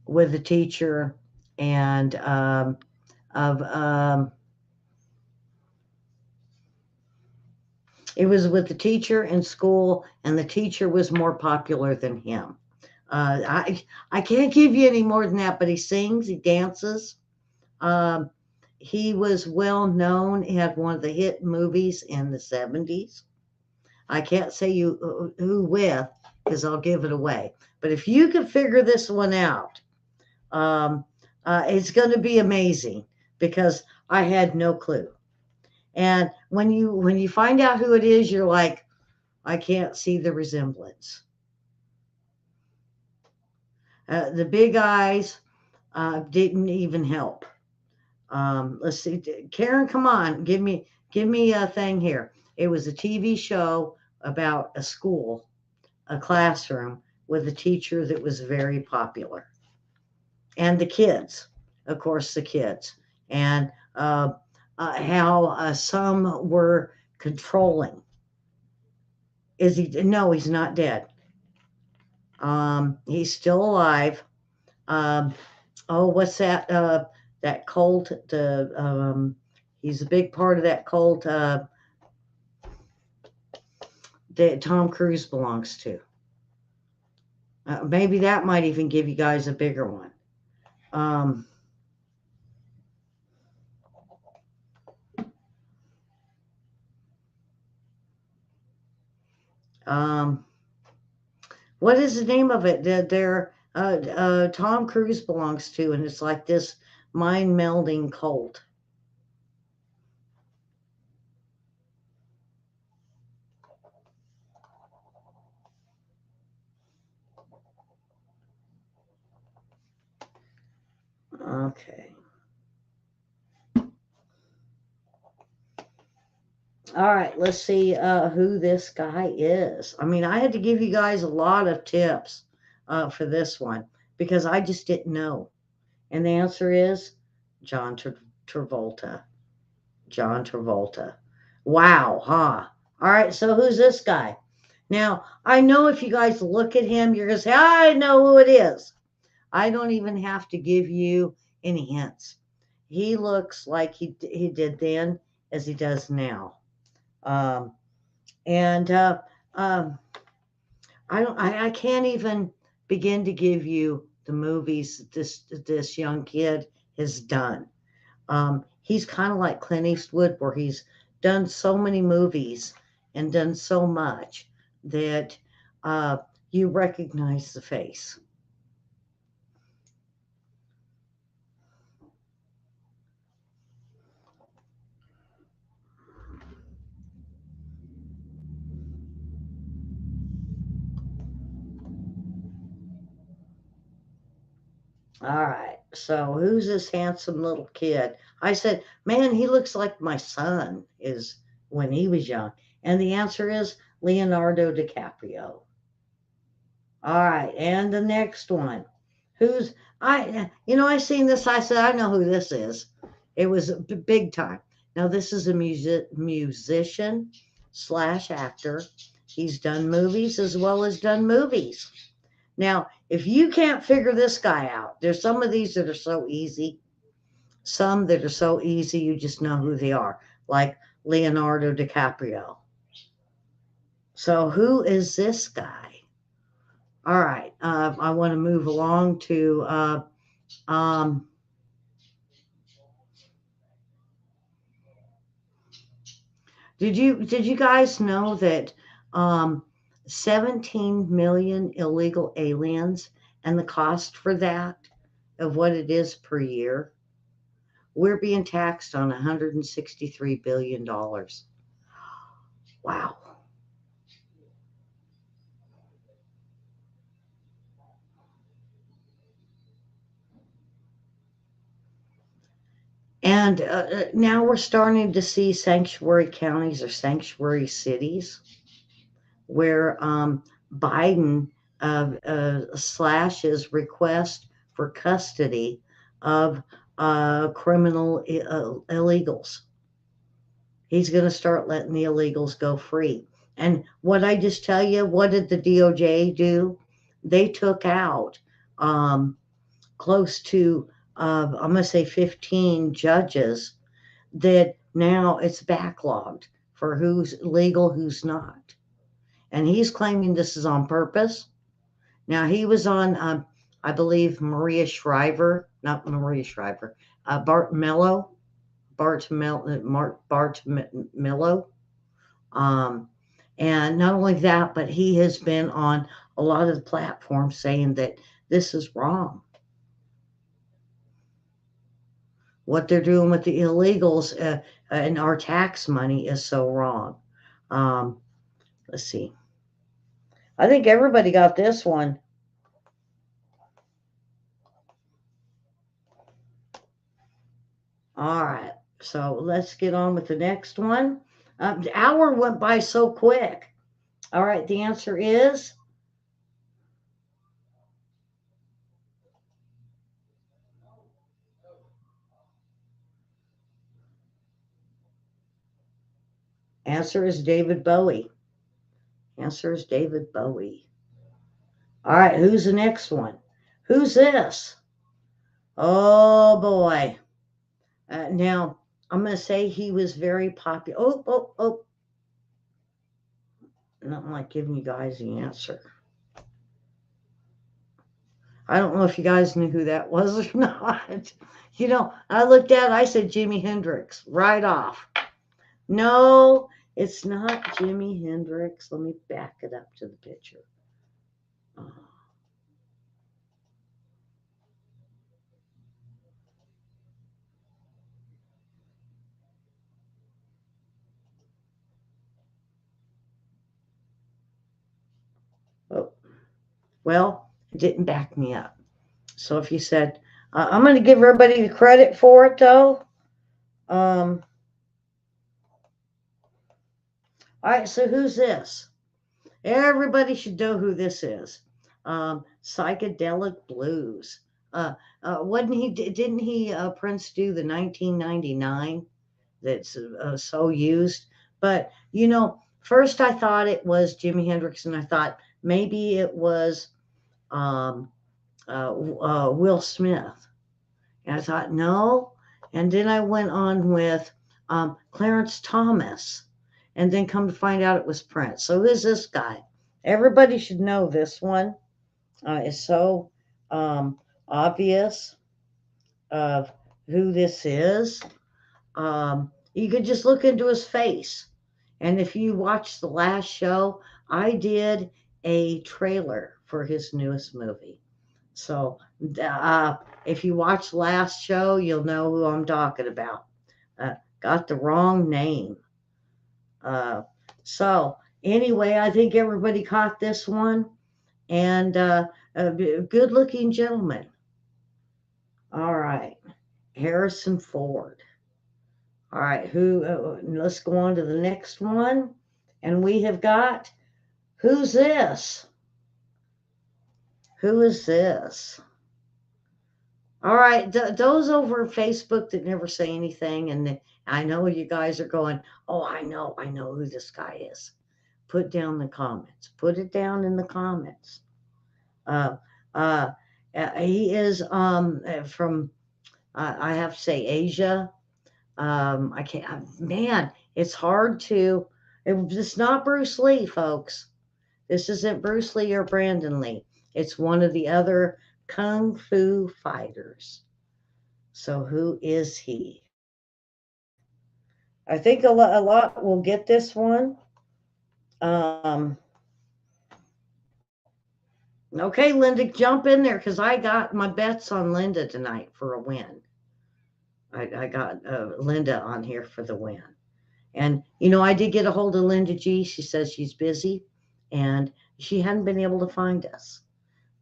[SPEAKER 1] with a teacher, and of it was with the teacher in school, and the teacher was more popular than him. I can't give you any more than that, but he sings, he dances. Um, he was well known. He had one of the hit movies in the 70s. I can't say you who with, because I'll give it away. But if you can figure this one out, um, it's going to be amazing, because I had no clue. And when you find out who it is, you're like, I can't see the resemblance. The big eyes didn't even help. Let's see, Karen, come on, give me a thing here. It was a TV show about a school, a classroom with a teacher that was very popular, and the kids, of course, the kids, and how some were controlling. Is he? No, he's not dead. He's still alive. Um, oh, what's that? That cult. He's a big part of that cult that Tom Cruise belongs to. Maybe that might even give you guys a bigger one. Um, um, what is the name of it that Tom Cruise belongs to, and it's like this mind melding cult. Okay. All right, let's see who this guy is. I mean, I had to give you guys a lot of tips for this one, because I just didn't know. And the answer is John Travolta. John Travolta. Wow, huh? All right, so who's this guy? Now, I know if you guys look at him, you're going to say, I know who it is. I don't even have to give you any hints. He looks like he did then as he does now. Um, and um, I can't even begin to give you the movies this young kid has done. He's kind of like Clint Eastwood, where he's done so many movies and done so much that uh, you recognize the face. All right. So who's this handsome little kid? I said, man, he looks like my son is when he was young. And the answer is Leonardo DiCaprio. All right. And the next one. Who's I seen this. I said, I know who this is. It was big time. Now this is a musician slash actor. He's done movies as well as done movies. Now, if you can't figure this guy out, there's some of these that are so easy, some that are so easy you just know who they are, like Leonardo DiCaprio. So, who is this guy? All right, I want to move along to. Um, did you guys know that 17 million illegal aliens, and the cost for that of what it is per year? We're being taxed on $163 billion. Wow. And now we're starting to see sanctuary counties or sanctuary cities where Biden slashes request for custody of criminal illegals. He's going to start letting the illegals go free. And what I just tell you, what did the DOJ do? They took out close to, I'm going to say 15 judges that now it's backlogged for who's legal, who's not. And he's claiming this is on purpose. Now, he was on, I believe, Maria Shriver, not Maria Shriver, Bart Mello, Bart Mello. Um, and not only that, but he has been on a lot of the platforms saying that this is wrong. What they're doing with the illegals and our tax money is so wrong. Um, let's see. I think everybody got this one. All right. So let's get on with the next one. The hour went by so quick. All right. The answer is David Bowie. Answer is David Bowie. All right. Who's the next one? Who's this? Oh boy. Now I'm going to say he was very popular. Oh. Not like giving you guys the answer. I don't know if you guys knew who that was or not. I looked at it, I said Jimi Hendrix right off. No, it's not Jimi Hendrix. Let me back it up to the picture. Oh. Oh. Well, it didn't back me up. So if you said, I'm going to give everybody the credit for it though. All right, so who's this? Everybody should know who this is. Psychedelic Blues. Wasn't he? Didn't he? Prince do the 1999 that's so used? But first I thought it was Jimi Hendrix, and I thought maybe it was um, Will Smith. And I thought no, and then I went on with Clarence Thomas, and then come to find out it was Prince. So who's this guy? Everybody should know this one. It's so obvious of who this is. You could just look into his face. And if you watch the last show, I did a trailer for his newest movie. So if you watch last show, you'll know who I'm talking about. Got the wrong name. Uh, so anyway, I think everybody caught this one. And a good looking gentleman. All right. Harrison Ford. All right. Let's go on to the next one. And we have got, who's this? Who is this? All right, those over Facebook that never say anything, and I know you guys are going, oh, I know who this guy is. Put down the comments. Put it down in the comments. Uh, uh, he is from, I have to say, Asia. I can't, man, it's hard to, it's not Bruce Lee, folks. This isn't Bruce Lee or Brandon Lee. It's one of the other Kung Fu fighters. So who is he? I think a lot will get this one. Um, okay, Linda, jump in there because I got my bets on Linda tonight for a win. I got Linda on here for the win. And, I did get a hold of Linda G. She says she's busy and she hadn't been able to find us.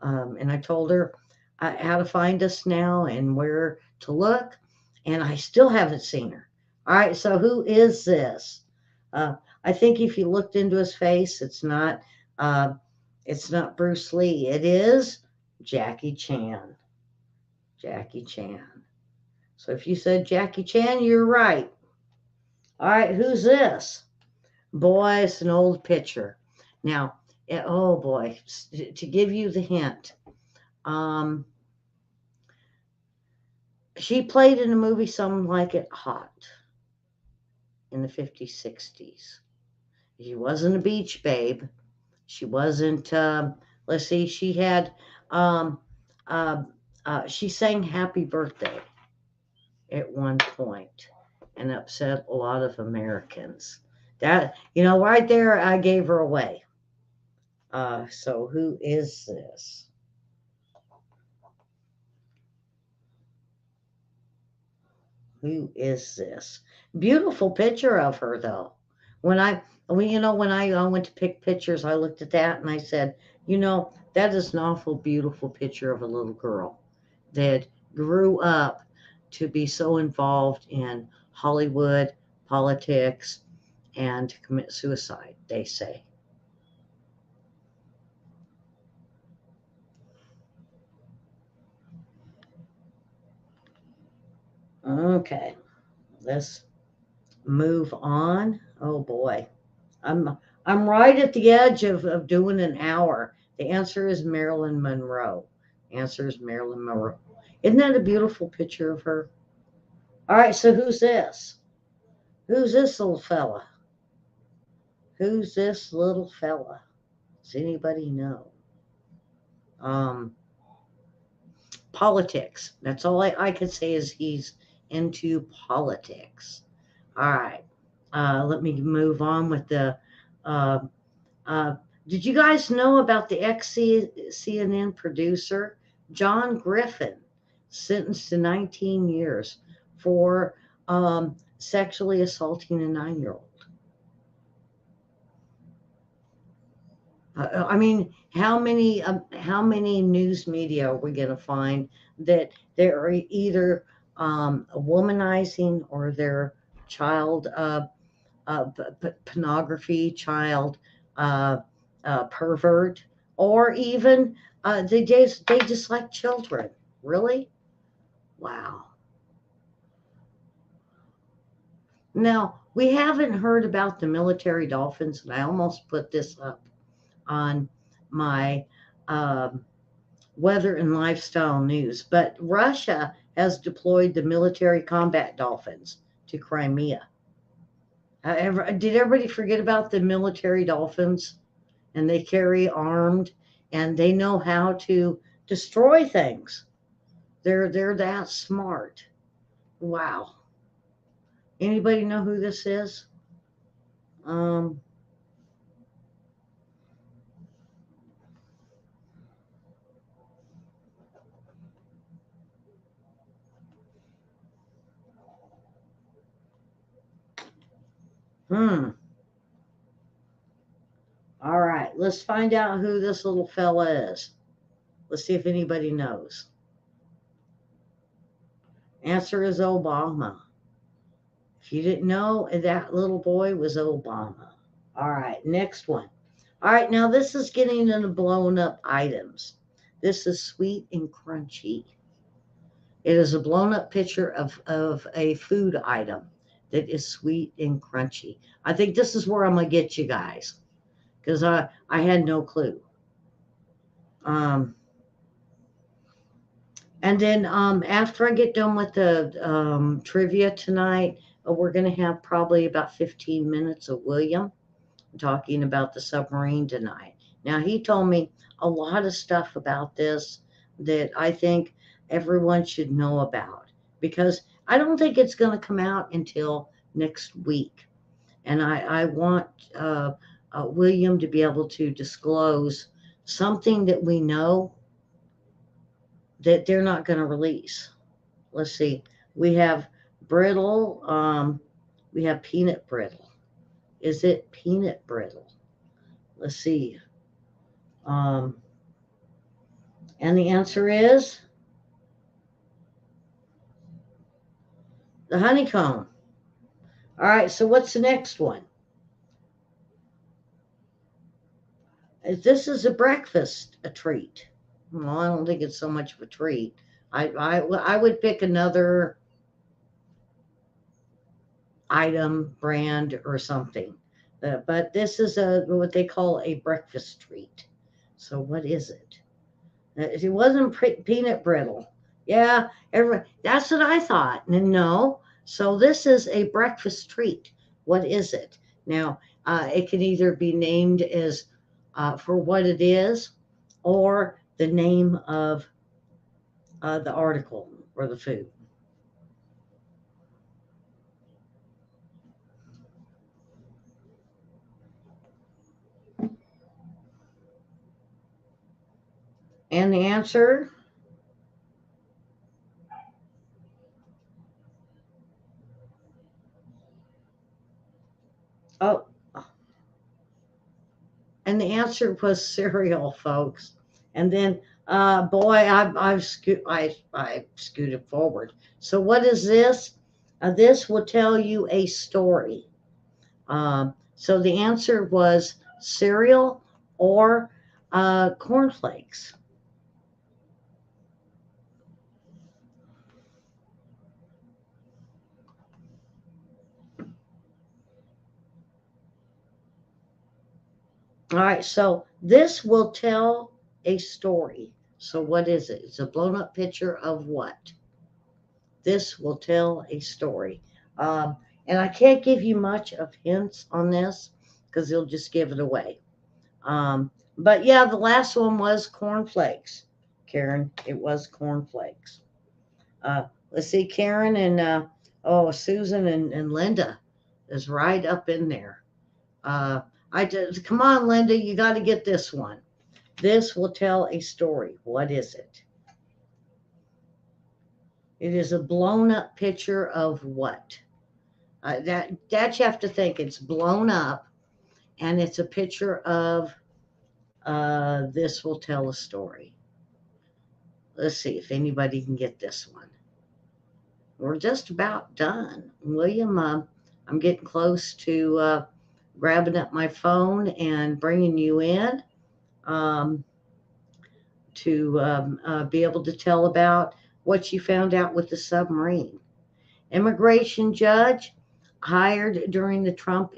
[SPEAKER 1] And I told her how to find us now and where to look. And I still haven't seen her. All right, so who is this? I think if you looked into his face, uh, it's not Bruce Lee. It is Jackie Chan. Jackie Chan. So if you said Jackie Chan, you're right. All right, who's this? Boy, it's an old picture. Now, oh boy, to give you the hint, um, she played in a movie Some Like It Hot in the 50s, 60s. She wasn't a beach babe. She wasn't, let's see, she had, um, uh, she sang Happy Birthday at one point and upset a lot of Americans. That, right there, I gave her away. So who is this? Who is this? Beautiful picture of her though. When I when I went to pick pictures, I looked at that and I said, that is an awful beautiful picture of a little girl that grew up to be so involved in Hollywood, politics, and to commit suicide, they say. Okay, let's move on. Oh boy. I'm I'm right at the edge of doing an hour. The answer is Marilyn Monroe. Answer is Marilyn Monroe. Isn't that a beautiful picture of her? All right, so who's this? Who's this little fella? Who's this little fella? Does anybody know? Um, Politics. That's all I could say is he's into politics. All right. Let me move on with the uh, Uh, did you guys know about the ex CNN producer, John Griffin, sentenced to 19 years for sexually assaulting a 9-year old? I mean, how many news media are we going to find that they're either womanizing or they're child pornography, child uh, pervert, or even they just like children. Really? Wow. Now we haven't heard about the military dolphins, and I almost put this up on my um, weather and lifestyle news. But Russia has deployed the military combat dolphins to Crimea. Did everybody forget about the military dolphins? And they carry armed and they know how to destroy things. They're that smart. Wow. Anybody know who this is? Um, hmm. All right, let's find out who this little fella is. Let's see if anybody knows. Answer is Obama. If you didn't know, that little boy was Obama. All right, next one. All right, now this is getting into blown up items. This is sweet and crunchy. It is a blown up picture of a food item that is sweet and crunchy. I think this is where I'm going to get you guys because I had no clue. Um, and then after I get done with the trivia tonight, we're going to have probably about 15 minutes of William talking about the submarine tonight. Now, he told me a lot of stuff about this that I think everyone should know about because I don't think it's going to come out until next week. And I want William to be able to disclose something that we know that they're not going to release. Let's see. We have brittle, we have peanut brittle. Is it peanut brittle? Let's see. Um, and the answer is the honeycomb. All right, so what's the next one? This is a breakfast, a treat. Well, I don't think it's so much of a treat. I would pick another. item, brand, or something. But this is what they call a breakfast treat. So what is it? It wasn't peanut brittle. Yeah, that's what I thought. No. So this is a breakfast treat. What is it? Now, it can either be named as for what it is or the name of the article or the food. And the answer, oh, and the answer was cereal, folks. And then, boy, I scooted forward. So what is this? This will tell you a story. So the answer was cereal or cornflakes. All right, so this will tell a story. So what is it? It's a blown up picture of what? This will tell a story. Um, and I can't give you much of hints on this because they'll just give it away. But yeah, the last one was cornflakes. Karen, it was cornflakes. Let's see, Karen and Susan and Linda is right up in there. Uh, I just come on, Linda, you got to get this one. This will tell a story. What is it? It is a blown up picture of what? That you have to think. It's blown up, and it's a picture of. This will tell a story. Let's see if anybody can get this one. We're just about done, William. I'm getting close to grabbing up my phone and bringing you in um, to be able to tell about what you found out with the submarine. Immigration judge hired during the Trump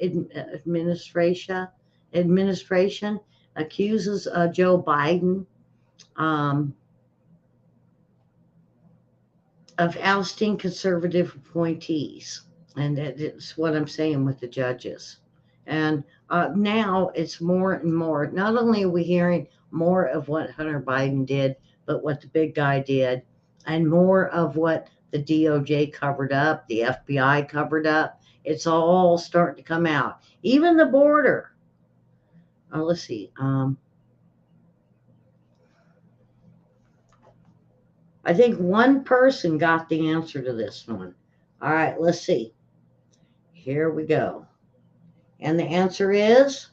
[SPEAKER 1] administration accuses Joe Biden um, of ousting conservative appointees. And it's what I'm saying with the judges. And now it's more and more. Not only are we hearing more of what Hunter Biden did, but what the big guy did, and more of what the DOJ covered up, the FBI covered up. It's all starting to come out. Even the border. Let's see. I think one person got the answer to this one. All right, let's see. Here we go. And the answer is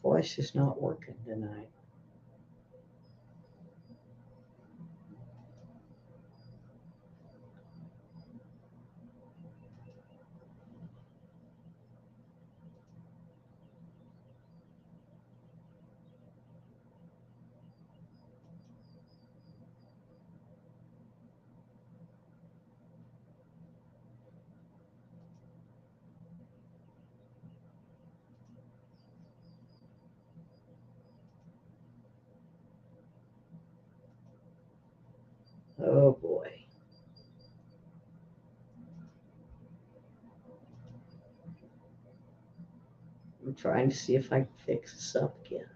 [SPEAKER 1] voice is not working tonight. Oh boy. I'm trying to see if I can fix this up again.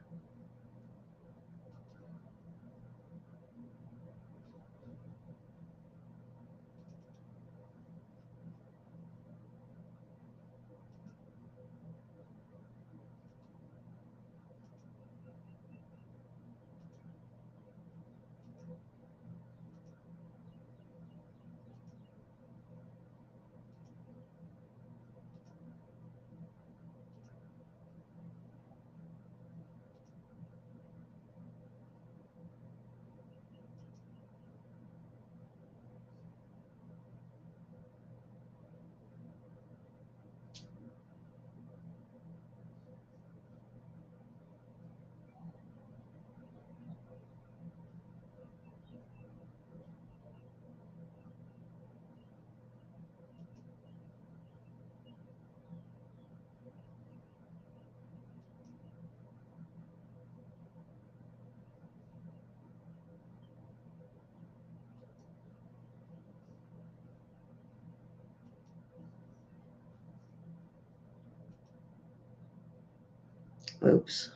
[SPEAKER 1] Oops.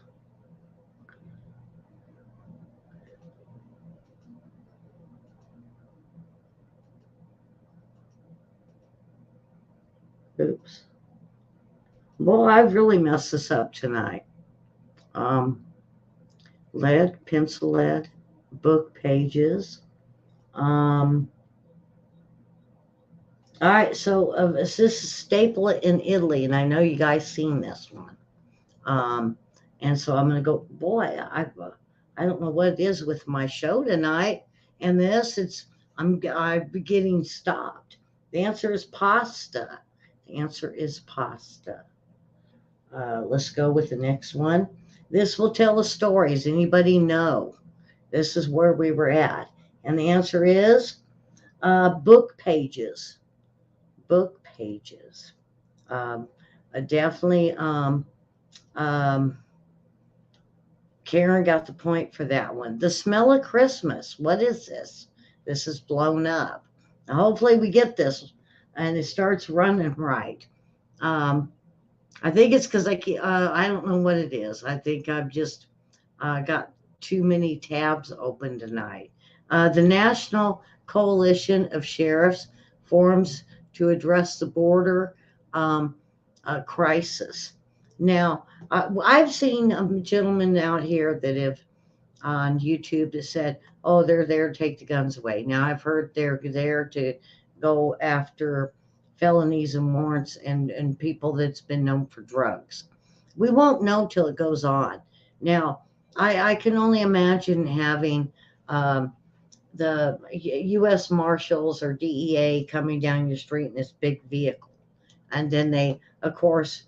[SPEAKER 1] Oops. Well, I've really messed this up tonight. Um, lead, pencil lead, book pages. Um, all right, so this is staple in Italy, and I know you guys seen this one. Um, and so I'm going to go, boy, I don't know what it is with my show tonight. And this, I'm getting stopped. The answer is pasta. The answer is pasta. Let's go with the next one. This will tell the stories. Anybody know? This is where we were at. And the answer is book pages. Book pages. Um, definitely. Um, Karen got the point for that one. The smell of Christmas. What is this? This is blown up. Now, hopefully, we get this and it starts running right. Um, I think it's because I don't know what it is. I think I've just got too many tabs open tonight. The National Coalition of Sheriffs forms to address the border um, crisis. Now, I've seen gentlemen out here that have on YouTube that said, oh, they're there to take the guns away. Now, I've heard they're there to go after felonies and warrants and people that's been known for drugs. We won't know till it goes on. Now, I can only imagine having um, the U.S. Marshals or DEA coming down your street in this big vehicle. And then they, of course,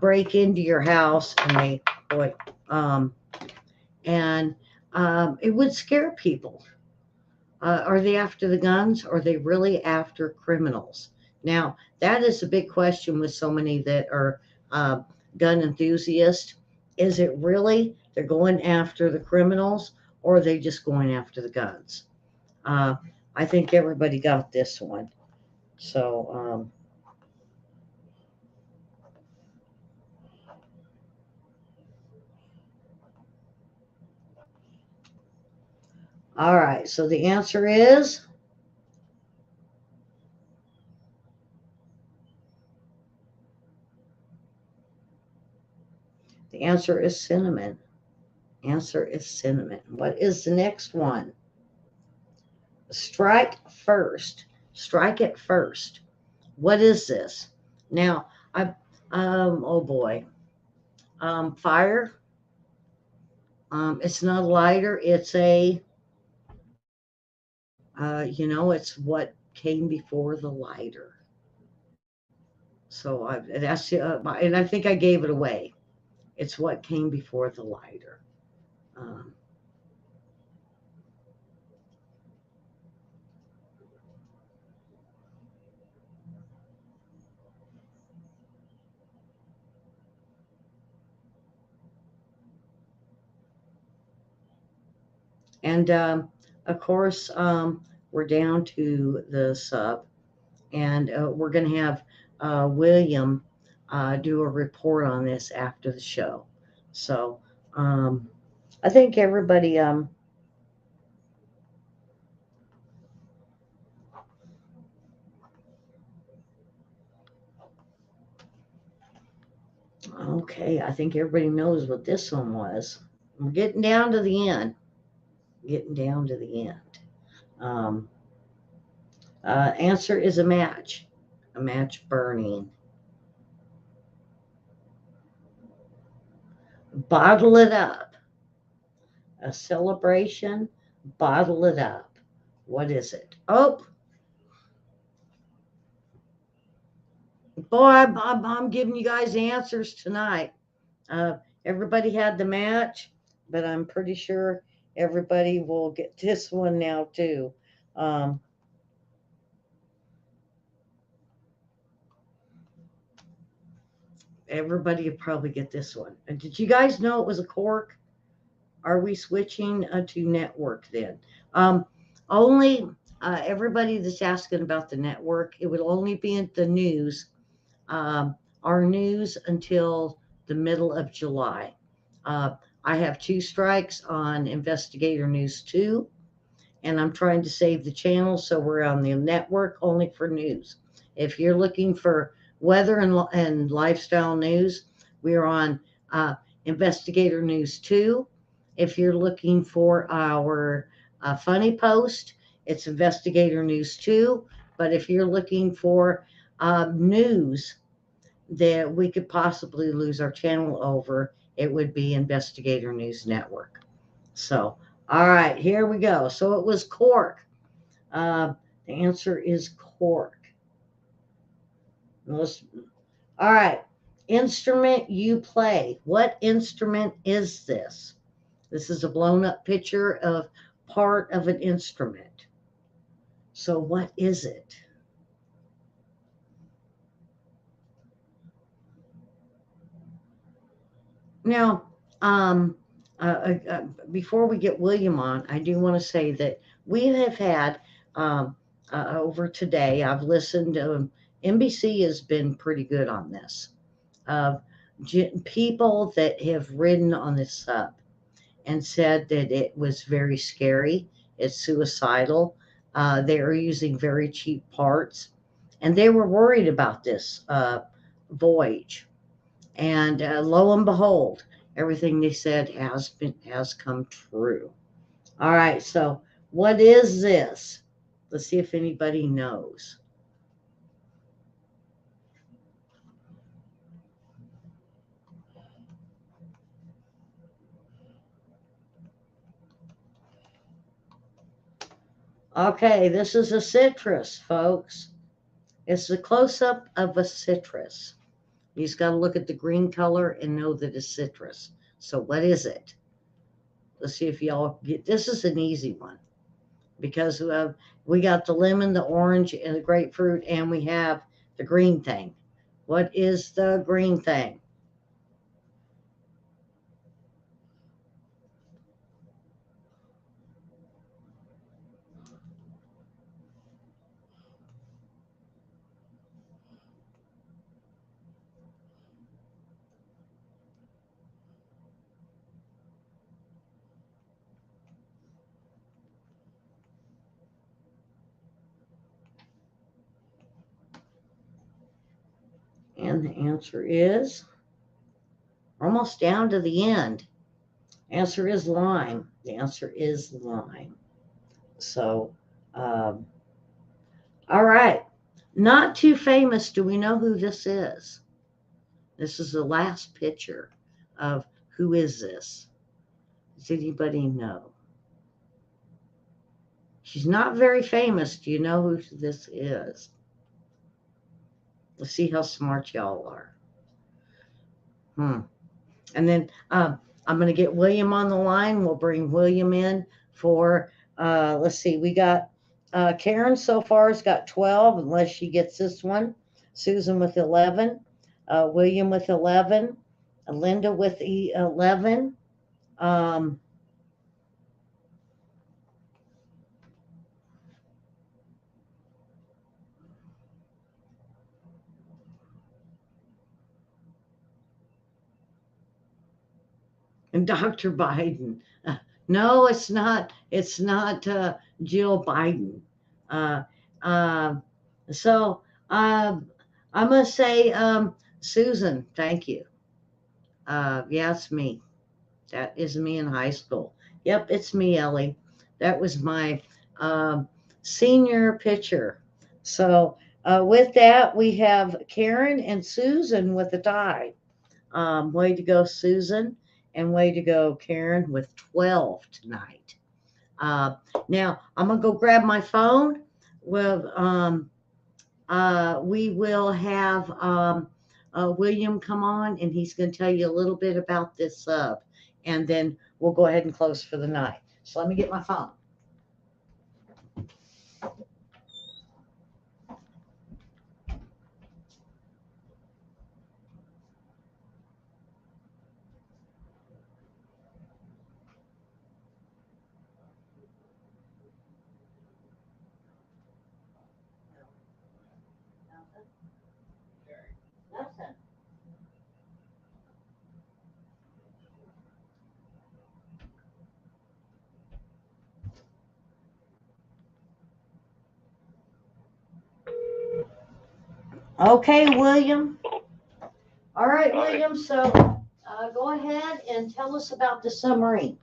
[SPEAKER 1] break into your house and they, boy, um, and it would scare people. Are they after the guns? Or are they really after criminals? Now, that is a big question with so many that are uh, gun enthusiasts. Is it really they're going after the criminals, or are they just going after the guns? Uh, I think everybody got this one. So, all right. So the answer is cinnamon. Answer is cinnamon. What is the next one? Strike first. Strike it first. What is this? Now, oh boy, fire. It's not a lighter. It's it's what came before the lighter. So and I think I gave it away. It's what came before the lighter. Um, and of course, we're down to the sub. And we're going to have William do a report on this after the show. So um, I think everybody, okay, I think everybody knows what this one was. We're getting down to the end. Getting down to the end. Um, answer is a match burning. Bottle it up. A celebration, bottle it up. What is it? Oh, boy, I'm giving you guys answers tonight. Uh, everybody had the match, but I'm pretty sure everybody will get this one now too. Um, everybody will probably get this one. And did you guys know it was a cork? Are we switching to network then? Um, only everybody that's asking about the network, it would only be in the news, um, our news until the middle of July. Uh, I have 2 strikes on Investigator News 2, and I'm trying to save the channel so we're on the network only for news. If you're looking for weather and lifestyle news, we're on Investigator News 2. If you're looking for our funny post, it's Investigator News 2. But if you're looking for news that we could possibly lose our channel over, it would be Investigator News Network. So, all right, here we go. So it was cork. The answer is cork. Let's, all right, instrument you play. What instrument is this? This is a blown up picture of part of an instrument. So what is it? Now, um, before we get William on, I do want to say that we have had um, over today, I've listened, NBC has been pretty good on this, of people that have ridden on this sub and said that it was very scary, it's suicidal, they are using very cheap parts, and they were worried about this voyage. And lo and behold, everything they said has come true. All right, so what is this? Let's see if anybody knows. Okay, this is a citrus, folks. It's a close up of a citrus. You just got to look at the green color and know that it's citrus. So, what is it? Let's see if y'all get this. Is an easy one because we got the lemon, the orange, and the grapefruit, and we have the green thing. What is the green thing? And the answer is almost down to the end. Answer is lime. The answer is lime. So, um, all right. Not too famous. Do we know who this is? This is the last picture of who is this? Does anybody know? She's not very famous. Do you know who this is? Let's see how smart y'all are. And then I'm going to get William on the line. We'll bring William in for, let's see, we got Karen so far has got 12, unless she gets this one. Susan with 11, William with 11, Linda with 11. Um, and Dr. Biden. No, it's not. It's not Jill Biden. Uh, uh, so I'm going to say Susan. Thank you. Yeah, it's me. That is me in high school. Yep, it's me, Ellie. That was my um, senior picture. So with that, we have Karen and Susan with a tie. Way to go, Susan, and way to go, Karen, with 12 tonight. Uh, Now, I'm going to go grab my phone. Well, we will have William come on, and he's going to tell you a little bit about this sub, and then we'll go ahead and close for the night. So let me get my phone. Nothing. Okay, William.
[SPEAKER 2] So,
[SPEAKER 1] All right,
[SPEAKER 2] all right.
[SPEAKER 1] William. So go ahead and tell us about the submarine.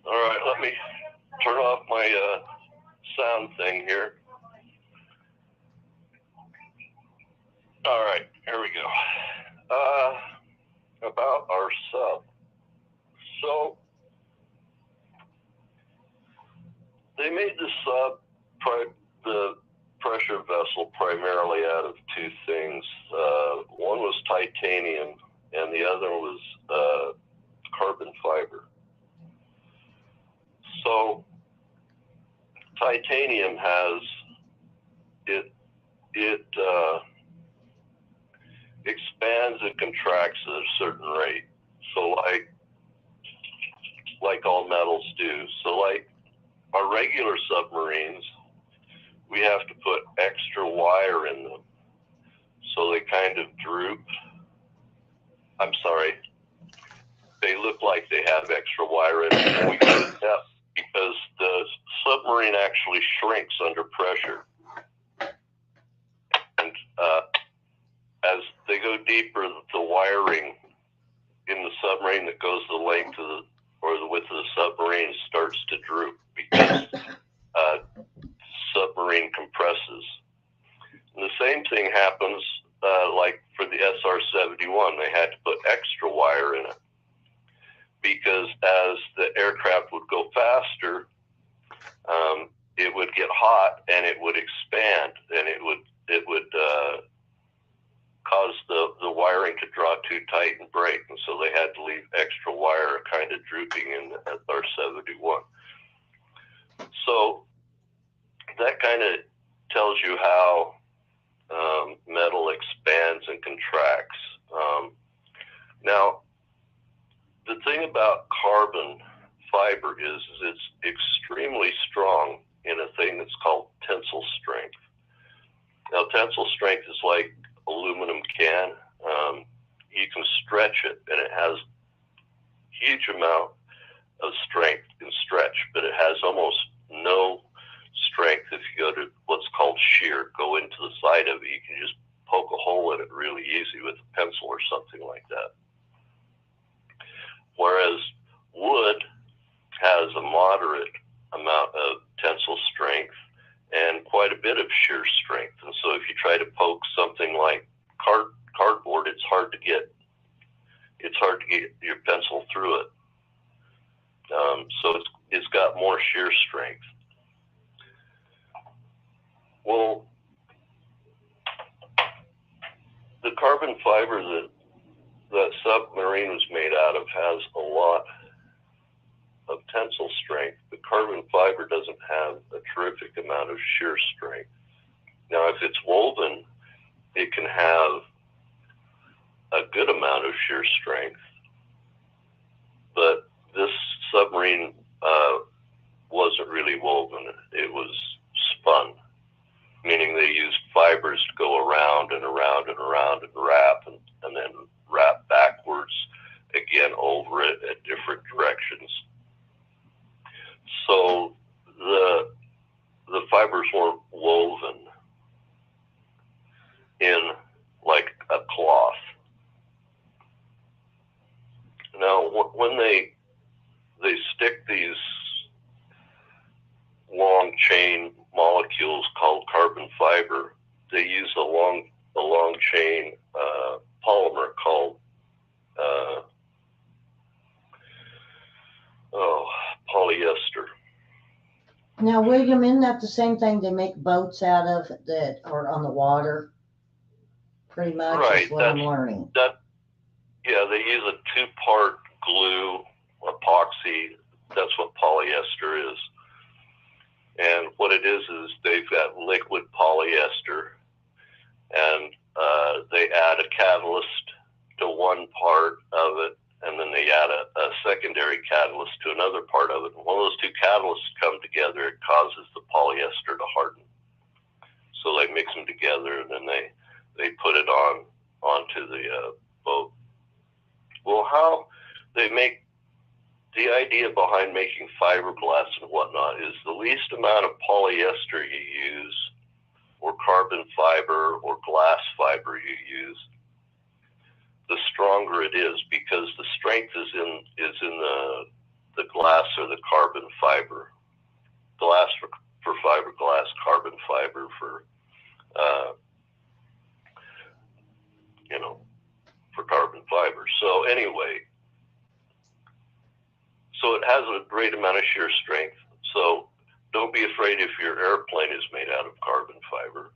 [SPEAKER 2] All right. Let me turn off my sound thing here. All right. Here we go. About our sub. So they made the sub, the pressure vessel, primarily out of two things. One was titanium, and the other was carbon fiber. So titanium has it expands and contracts at a certain rate. So like all metals do. So like our regular submarines, we have to put extra wire in them, so they kind of droop. I'm sorry, they look like they have extra wire in them. We got to test because the submarine actually shrinks under pressure, and as they go deeper, the wiring in the submarine that goes the length of the width of the submarine starts to droop because submarine compresses. And the same thing happens like for the SR-71. They had to put extra wire in it because as the aircraft would go faster, it would get hot and it would expand, and it would cause the wiring to draw too tight and break. And so they had to leave extra wire kind of drooping in the SR-71. So that kind of tells you how metal expands and contracts. Now, the thing about carbon fiber is it's extremely strong in a thing that's called tensile strength. Now, tensile strength is like aluminum can. You can stretch it, and it has huge amount of strength and stretch, but it has almost no strength if you go to what's called shear, go into the side of it. You can just poke a hole in it really easy with a pencil or something like that. Whereas wood has a moderate amount of tensile strength and quite a bit of shear strength. And so if you try to poke something like cardboard, it's hard to get your pencil through it. So it's got more shear strength. Well, the carbon fiber that submarine was made out of has a lot of tensile strength, but carbon fiber doesn't have a terrific amount of shear strength. Now, if it's woven, it can have a good amount of shear strength, but this submarine wasn't really woven. It was spun, meaning they used fibers to go around and around and around and wrap and then wrap backwards again over it at different directions. So the fibers weren't woven in like a cloth. Now, when they stick these long chain molecules called carbon fiber, they use a long chain polymer called polyester.
[SPEAKER 1] Now, William, isn't that the same thing they make boats out of that are on the water? Pretty much,
[SPEAKER 2] Right.
[SPEAKER 1] is what I'm learning.
[SPEAKER 2] Yeah, they use a two-part glue, epoxy. That's what polyester is. And what it is they've got liquid polyester, and they add a catalyst to one part of it, and then they add a secondary catalyst to another part of it. And when those two catalysts come together, it causes the polyester to harden. So they mix them together, and then they put it onto the boat. Well, how they make the idea behind making fiberglass and whatnot is the least amount of polyester you use or carbon fiber or glass fiber you use, the stronger it is, because the strength is in the glass or the carbon fiber. Glass for fiberglass, carbon fiber for for carbon fiber. So anyway, so it has a great amount of shear strength. So don't be afraid if your airplane is made out of carbon fiber.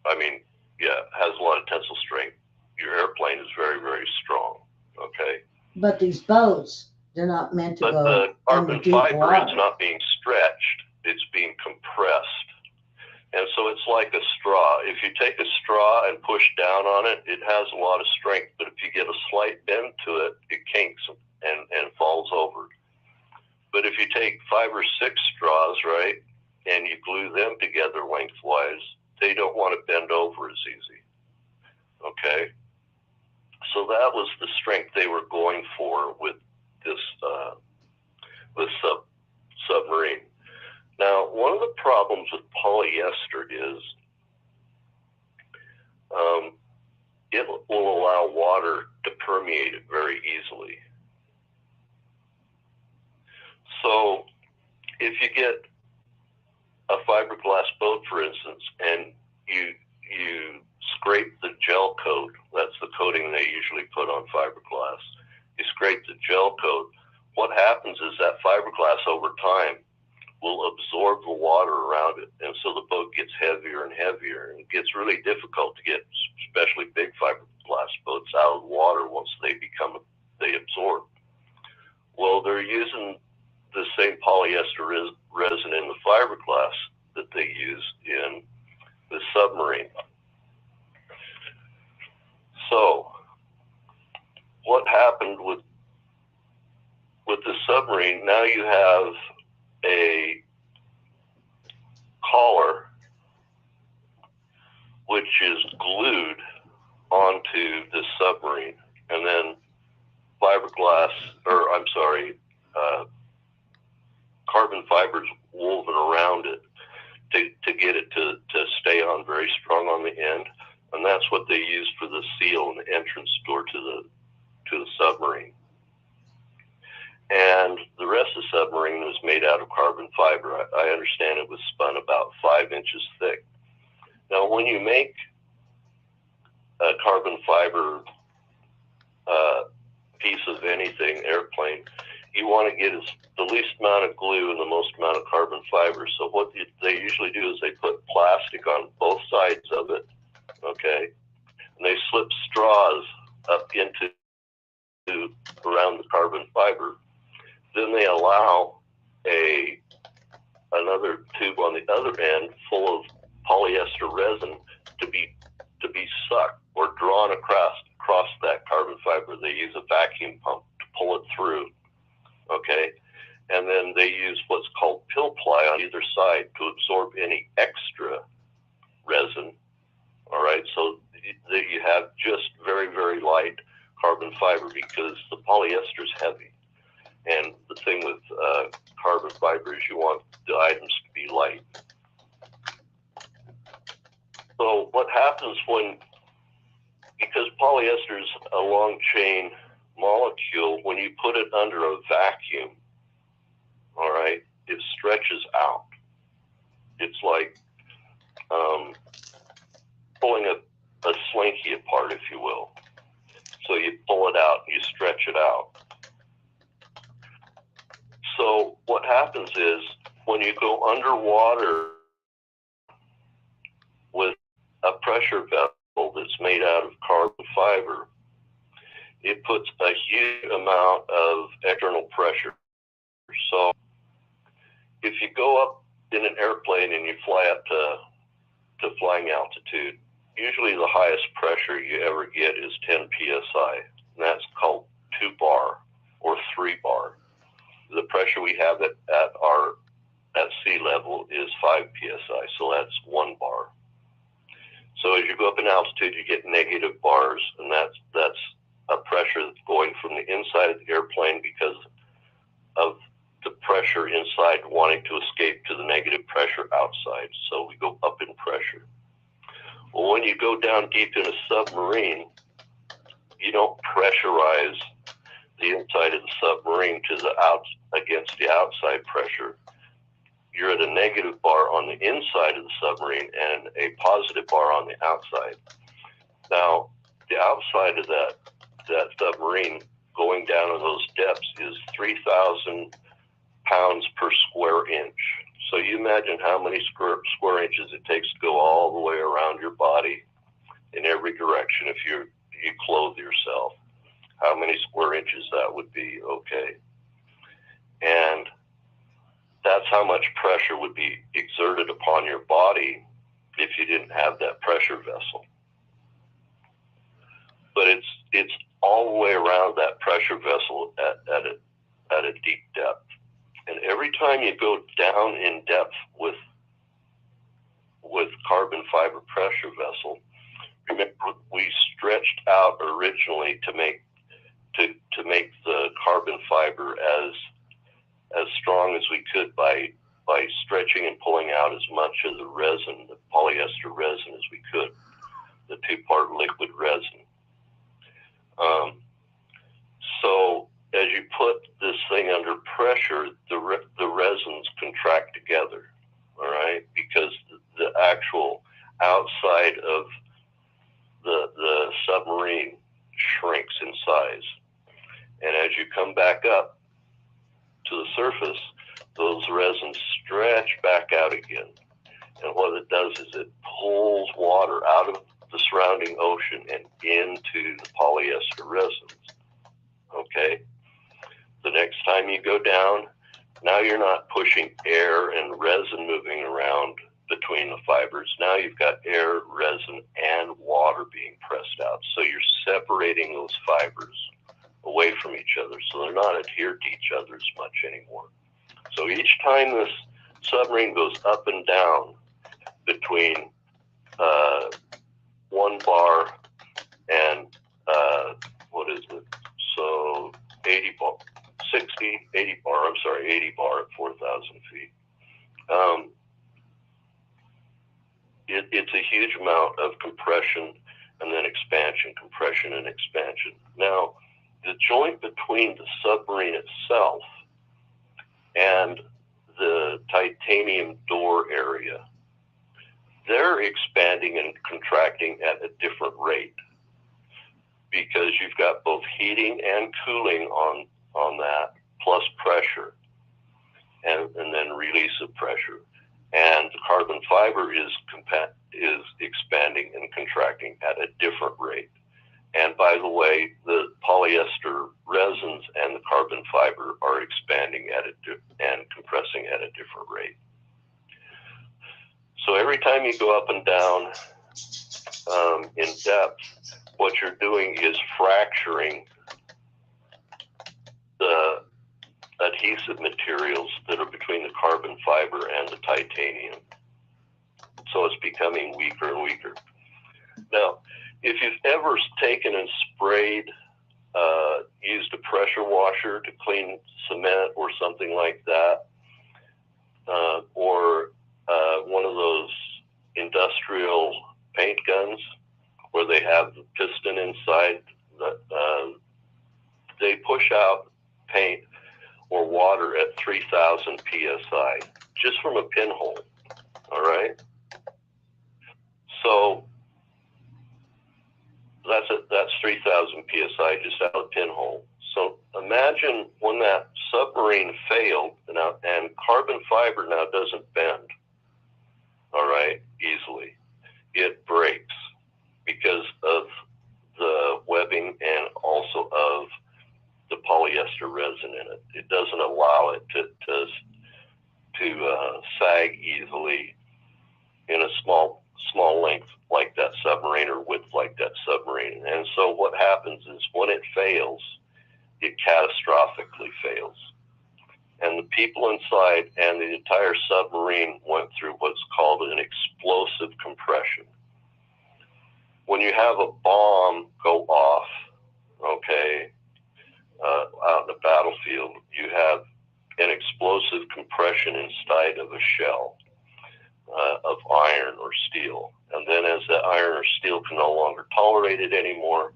[SPEAKER 2] I mean, yeah, it has a lot of tensile strength. Your airplane is very, very strong. Okay.
[SPEAKER 1] But these boats, they're not meant to
[SPEAKER 2] But
[SPEAKER 1] go
[SPEAKER 2] the
[SPEAKER 1] in
[SPEAKER 2] carbon
[SPEAKER 1] the deep
[SPEAKER 2] fiber
[SPEAKER 1] water.
[SPEAKER 2] is not being stretched, it's being compressed. And so it's like a straw. If you take a straw and push down on it, it has a lot of strength. But if you get a slight bend to it, it kinks and falls over. But if you take 5 or 6 straws, right, and you glue them together lengthwise, they don't want to bend over as easy. Okay? So that was the strength they were going for with this submarine. Now, one of the problems with polyester is it will allow water to permeate it very easily. So if you get a fiberglass boat, for instance, and you scrape the gel coat, that's the coating they usually put on fiberglass, you scrape the gel coat, what happens is that fiberglass over time will absorb the water around it, and so the boat gets heavier and heavier, and it gets really difficult to get especially big fiberglass boats out of the water once they absorb. Well, they're using the same polyester resin in the fiberglass that they used in the submarine. So what happened with the submarine, now you have a collar which is glued onto the submarine, and then carbon fibers woven around it to get it to stay on very strong on the end, and that's what they used for the seal and the entrance door to the submarine. And the rest of the submarine was made out of carbon fiber. I understand it was spun about 5 inches thick. Now, when you make a carbon fiber piece of anything, airplane, you want to get the least amount of glue and the most amount of carbon fiber. So what they usually do is they put plastic on both sides of it, okay? And they slip straws up into around the carbon fiber. Then they allow another tube on the other end full of polyester resin to be sucked or drawn across that carbon fiber. They use a vacuum pump to pull it through, okay? And then they use what's called pill ply on either side to absorb any extra resin, all right? So that you have just very, very light carbon fiber, because the polyester is heavy. And the thing with carbon fiber is you want the items to be light. So what happens because polyester is a long chain molecule, when you put it under a vacuum, all right, it stretches out. It's like pulling a slinky apart, if you will. So you pull it out, you stretch it out. So what happens is when you go underwater with a pressure vessel that's made out of carbon fiber, it puts a huge amount of external pressure. So if you go up in an airplane and you fly up to flying altitude, usually the highest pressure you ever get is 10 psi, and that's called 2 bar or 3 bar. The pressure we have at sea level is 5 psi, so that's 1 bar. So as you go up in altitude, you get negative bars, and that's a pressure that's going from the inside of the airplane because of the pressure inside wanting to escape to the negative pressure outside. So we go up in pressure. Well, when you go down deep in a submarine, you don't pressurize the inside of the submarine to the against the outside pressure. You're at a negative bar on the inside of the submarine and a positive bar on the outside. Now, the outside of that submarine going down in those depths is 3,000 pounds per square inch. So you imagine how many square inches it takes to go all the way around your body in every direction if you clothe yourself. How many square inches that would be, okay? And that's how much pressure would be exerted upon your body if you didn't have that pressure vessel. But it's all the way around that pressure vessel at a deep depth. And every time you go down in depth with carbon fiber pressure vessel, remember we stretched out originally to make the carbon fiber as strong as we could by stretching and pulling out as much of the resin, the polyester resin, as we could, the 2-part liquid resin. So as you put this thing under pressure, the resins contract together, all right? Because the actual outside of the submarine shrinks in size. And as you come back up to the surface, those resins stretch back out again. And what it does is it pulls water out of the surrounding ocean and into the polyester resins. Okay? The next time you go down, now you're not pushing air and resin moving around between the fibers. Now you've got air, resin, and water being pressed out. So you're separating those fibers away from each other, so they're not adhered to each other as much anymore. So each time this submarine goes up and down between 1 bar and what is it? So 80 bar at 4,000 feet. It's a huge amount of compression and then expansion, compression and expansion. Now, the joint between the submarine itself and the titanium door area, they're expanding and contracting at a different rate because you've got both heating and cooling on that, plus pressure, and then release of pressure. And the carbon fiber is expanding and contracting at a different rate. And by the way, the polyester resins and the carbon fiber are expanding and compressing at a different rate. So every time you go up and down in depth, what you're doing is fracturing the adhesive materials that are between the carbon fiber and the titanium. So it's becoming weaker and weaker. Now, if you've ever taken and sprayed, used a pressure washer to clean cement or something like that, or one of those industrial paint guns where they have the piston inside, they push out paint or water at 3,000 psi just from a pinhole, all right? So that's 3,000 psi just out of a pinhole. So imagine when that submarine failed and carbon fiber now doesn't bend, all right, easily. It breaks because of the webbing and also of the polyester resin in it. It doesn't allow it to sag easily in a small length like that submarine or width like that submarine. And so what happens is when it fails, it catastrophically fails. And the people inside and the entire submarine went through what's called an explosive compression. When you have a bomb go off, okay, out in the battlefield, you have an explosive compression inside of a shell of iron or steel. And then as that iron or steel can no longer tolerate it anymore,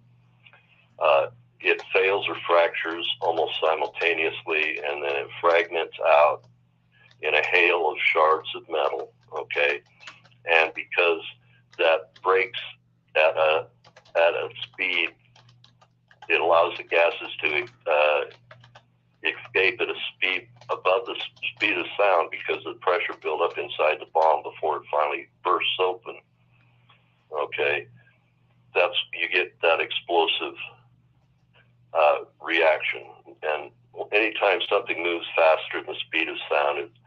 [SPEAKER 2] it fails or fractures almost simultaneously, and then it fragments out in a hail of shards of metal, okay? And because that breaks at a speed, it allows the gases to escape at a speed above the speed of sound because of the pressure buildup inside the bomb before it finally bursts open. Okay, you get that explosive reaction, and anytime something moves faster than the speed of sound, it's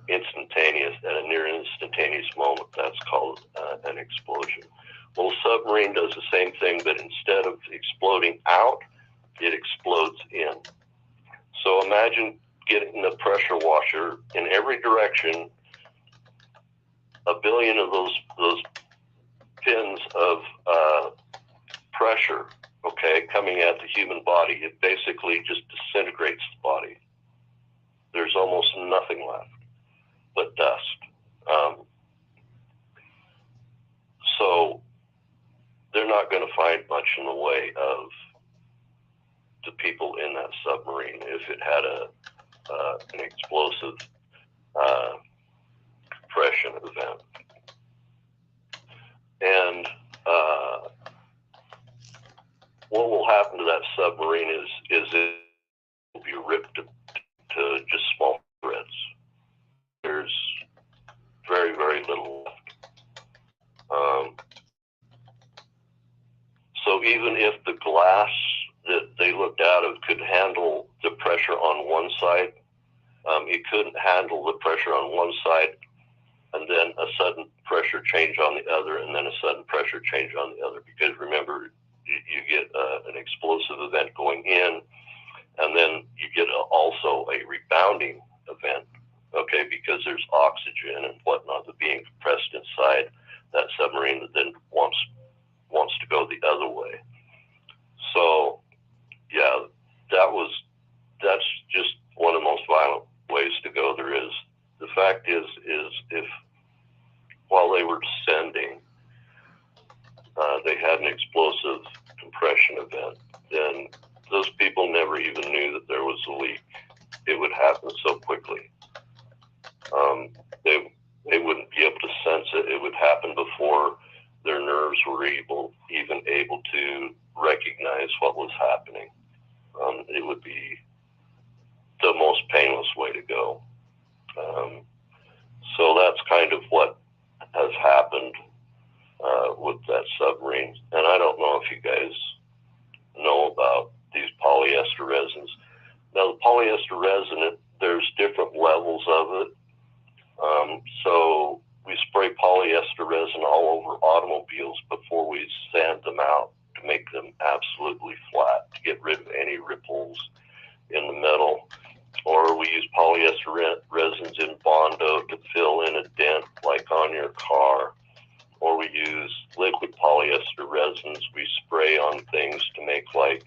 [SPEAKER 2] instantaneous, at a near instantaneous moment. That's called an explosion. Well, a submarine does the same thing, but instead of exploding out, it explodes in. So imagine getting the pressure washer in every direction, a billion of those pins of pressure, okay, coming at the human body. It basically just disintegrates the body. There's almost nothing left but dust. So they're not going to find much in the way of the people in that submarine if it had an explosive compression event. And what will happen to that submarine is it will be ripped to just small shreds. There's very, very little left. So even if the glass that they looked out of could handle the pressure on one side, it couldn't handle the pressure on one side and then a sudden pressure change on the other, and then a sudden pressure change on the other. Because remember, you get an explosive event going in, and then you get also a rebounding event, okay, because there's oxygen and whatnot that being compressed inside that submarine that then wants to go the other way. So, yeah, that's just one of the most violent ways to go there is. The fact is if while they were descending, they had an explosive compression event, then those people never even knew that there was a leak. It would happen so quickly. They wouldn't be able to sense it. It would happen before their nerves were even able to recognize what was happening. It would be the most painless way to go. So that's kind of what has happened with that submarine. And I don't know if you guys know about these polyester resins. Now, the polyester resin, there's different levels of it. So we spray polyester resin all over automobiles before we sand them out to make them absolutely flat, to get rid of any ripples in the metal. Or we use polyester resins in Bondo to fill in a dent like on your car. Or we use liquid polyester resins we spray on things to make like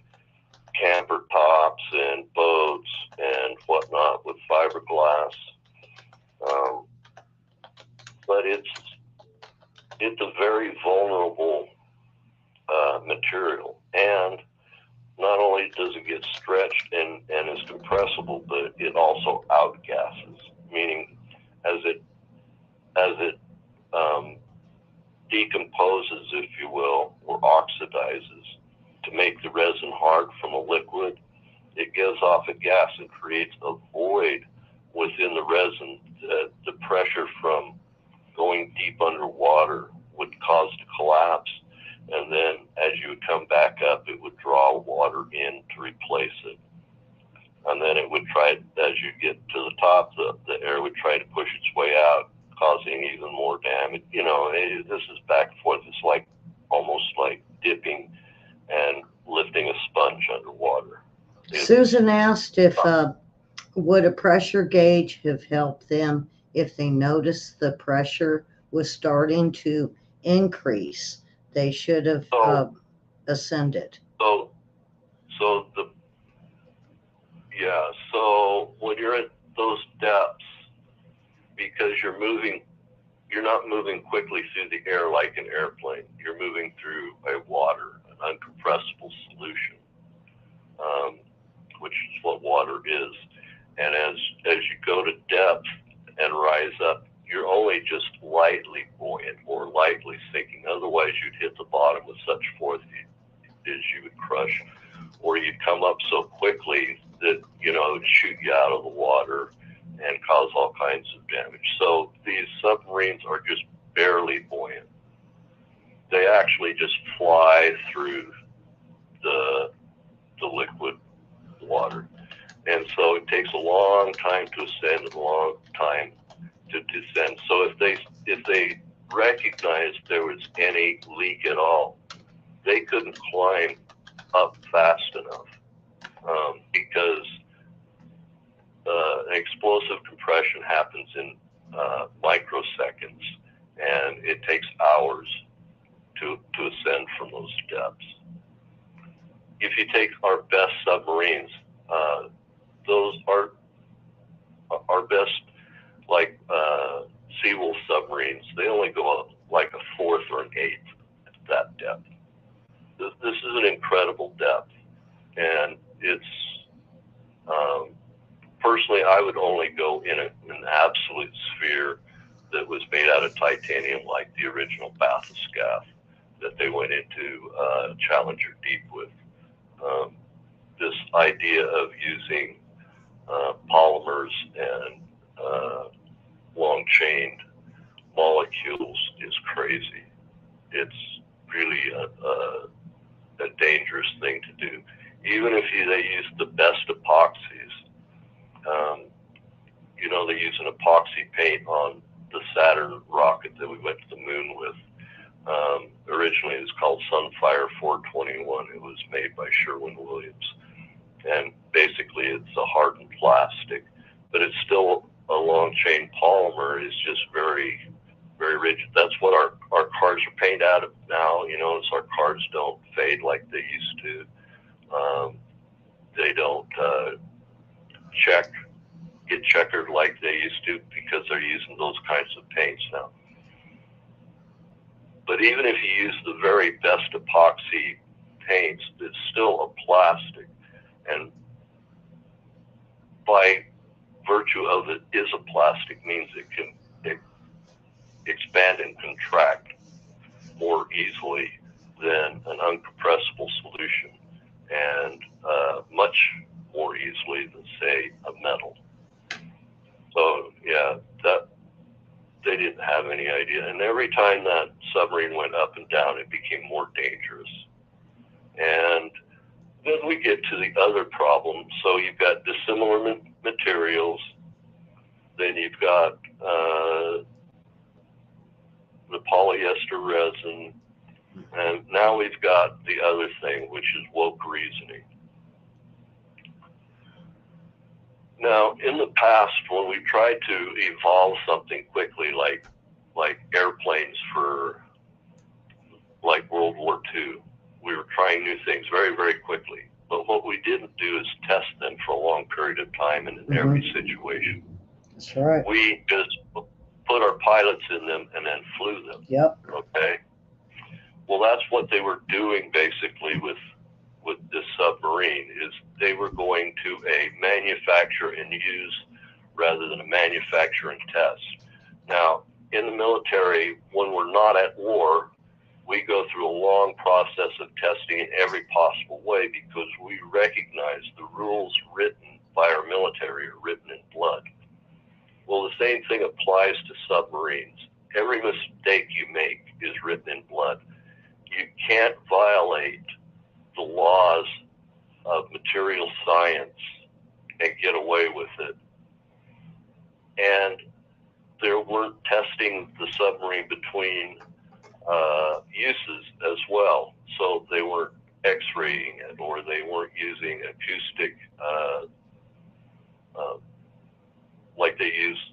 [SPEAKER 2] camper tops and boats and whatnot with fiberglass. But it's a very vulnerable material, and not only does it get stretched and is compressible, but it also outgasses, meaning as it decomposes, if you will, or oxidizes to make the resin hard from a liquid, it gives off a gas and creates a void within the resin that the pressure from going deep underwater would cause to collapse. And then as you would come back up, it would draw water in to replace it. And then it would try, as you get to the top, the air would try to push its way out, causing even more damage. You know, this is back and forth. It's like almost like dipping and lifting a sponge underwater.
[SPEAKER 1] Susan asked if would a pressure gauge have helped them if they noticed the pressure was starting to increase. They should have ascended.
[SPEAKER 2] So Yeah, so when you're at those depths, because you're not moving quickly through the air like an airplane. You're moving through a water, an uncompressible solution, which is what water is. And as you go to depth and rise up, you're only just lightly buoyant or lightly sinking. Otherwise, you'd hit the bottom with such force as you would crush, or you'd come up so quickly that, it would shoot you out of the water and cause all kinds of damage. So these submarines are just barely buoyant. They actually just fly through the liquid water. And so it takes a long time to ascend and a long time to descend. So if they recognized there was any leak at all, they couldn't climb up fast enough, because explosive compression happens in microseconds, and it takes hours to ascend from those depths. If you take our best submarines, those are our best, like Seawolf submarines. They only go up like a fourth or an eighth at that depth. This is an incredible depth, and it's personally, I would only go in an absolute sphere that was made out of titanium, like the original bathyscaphe that they went into Challenger Deep with. This idea of using polymers and long-chained molecules is crazy. It's really a dangerous thing to do. Even if they use the best epoxies, they use an epoxy paint on the Saturn rocket that we went to the moon with. Originally, it was called Sunfire 421. It was made by Sherwin-Williams. And basically, it's a hardened plastic, but it's still a long-chain polymer. It's just very, very rigid. That's what our cars are painted out of now, so our cars don't fade like they used to. They don't get checkered like they used to, because they're using those kinds of paints now. But even if you use the very best epoxy paints, it's still a plastic. And by virtue of it is a plastic means it can expand and contract more easily than an uncompressible solution, and much more easily than, say, a metal. So yeah, that they didn't have any idea. And every time that submarine went up and down, it became more dangerous. And then we get to the other problem. So you've got dissimilar materials. Then you've got the polyester resin. And now we've got the other thing, which is woke reasoning. Now, in the past, when we tried to evolve something quickly, like airplanes for like World War II, we were trying new things very, very quickly. But what we didn't do is test them for a long period of time and in every situation.
[SPEAKER 1] That's right.
[SPEAKER 2] We just put our pilots in them and then flew them.
[SPEAKER 1] Yep.
[SPEAKER 2] Okay. Well, that's what they were doing basically with this submarine, is they were going to a manufacture and use rather than a manufacture and test. Now, in the military, when we're not at war, we go through a long process of testing in every possible way, because we recognize the rules written by our military are written in blood. Well, the same thing applies to submarines. Every mistake you make is written in blood. You can't violate the laws of material science and get away with it. And they weren't testing the submarine between uses as well. So they weren't X-raying it, or they weren't using acoustic, like they use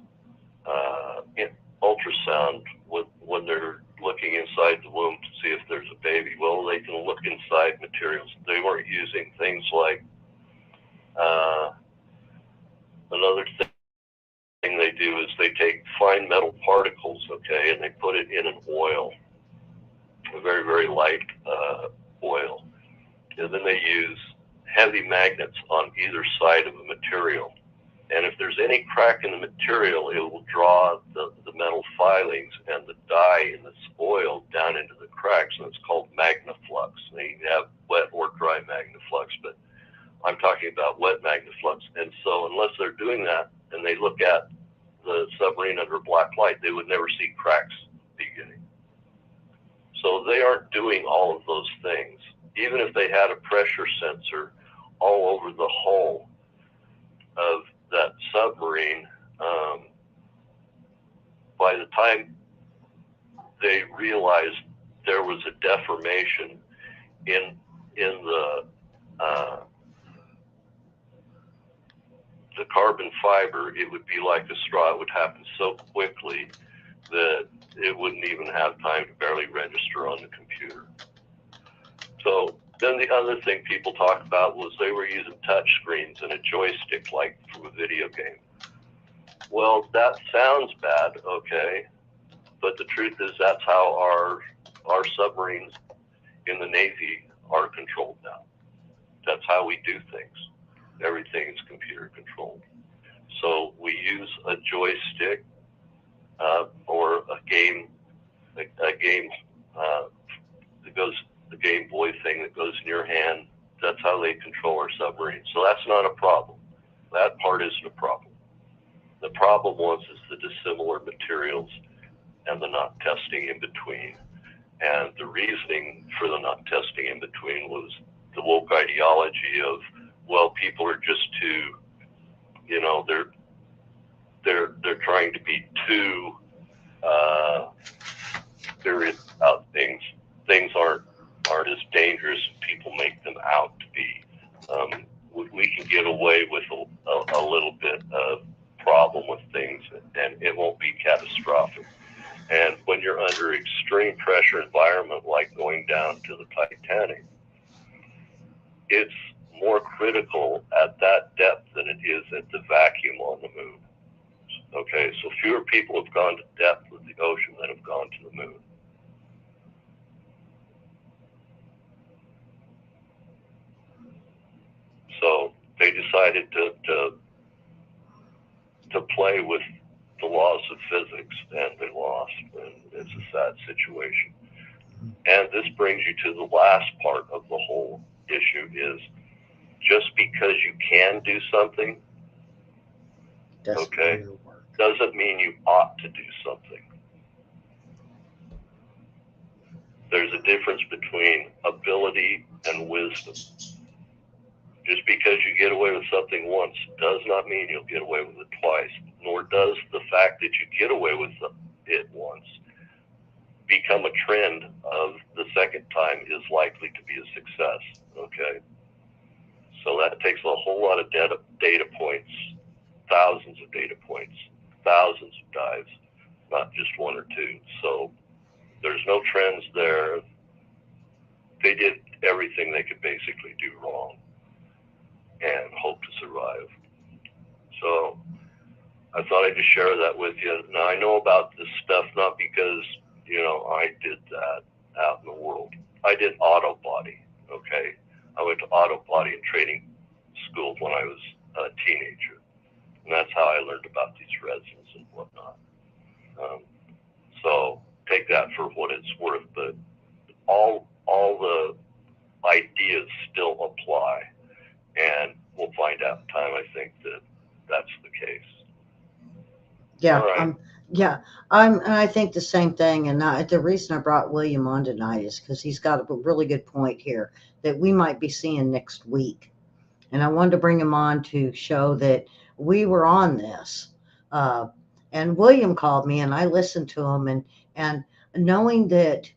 [SPEAKER 2] in ultrasound when they're looking inside the womb to see if there's a baby. Well, they can look inside materials. They weren't using things like Another thing they do is they take fine metal particles, okay, and they put it in an oil, a very, very light oil. And then they use heavy magnets on either side of the material. And if there's any crack in the material, it will draw the metal filings and the dye in this oil down into the cracks, and it's called magnaflux. They have wet or dry magnaflux, but I'm talking about wet magnaflux. And so unless they're doing that and they look at the submarine under black light, they would never see cracks beginning. So they aren't doing all of those things. Even if they had a pressure sensor all over the hull of that submarine, by the time they realized there was a deformation in the carbon fiber, it would be like a straw. It would happen so quickly that it wouldn't even have time to barely register on the computer. So then the other thing people talk about was they were using touch screens and a joystick like from a video game. Well, that sounds bad, okay, but the truth is that's how our submarines in the Navy are controlled now. That's how we do things. Everything is computer controlled. So we use a joystick or a game that goes, the Game Boy thing that goes in your hand. That's how they control our submarines. So that's not a problem. That part isn't a problem. The problem is the dissimilar materials and the not testing in between. And the reasoning for the not testing in between was the woke ideology of, well, people are just too, you know, they're trying to be too serious about things. Things aren't as dangerous as people make them out to be. We can get away with a little bit of problem with things, and it won't be catastrophic. And when you're under extreme pressure environment, like going down to the Titanic, it's more critical at that depth than it is at the vacuum on the moon. Okay, so fewer people have gone to depth with the ocean than have gone to the moon. So they decided to play with the laws of physics, and they lost, and it's a sad situation. And this brings you to the last part of the whole issue is just because you can do something, okay, doesn't mean you ought to do something. There's a difference between ability and wisdom. Just because you get away with something once does not mean you'll get away with it twice, nor does the fact that you get away with it once become a trend of the second time is likely to be a success, okay? So that takes a whole lot of data points, thousands of data points, thousands of dives, not just one or two. So there's no trends there. They did everything they could basically do wrong and hope to survive. So I thought I'd just share that with you. Now, I know about this stuff not because, you know, I did that out in the world. I did auto body, okay? I went to auto body and training school when I was a teenager. And that's how I learned about these resins and whatnot. So take that for what it's worth, but all the ideas still apply. And we'll find out in time, I think, that that's the case.
[SPEAKER 1] Yeah,
[SPEAKER 2] right.
[SPEAKER 1] and I think the same thing. And the reason I brought William on tonight is because he's got a really good point here that we might be seeing next week. And I wanted to bring him on to show that we were on this. And William called me, and I listened to him, and knowing that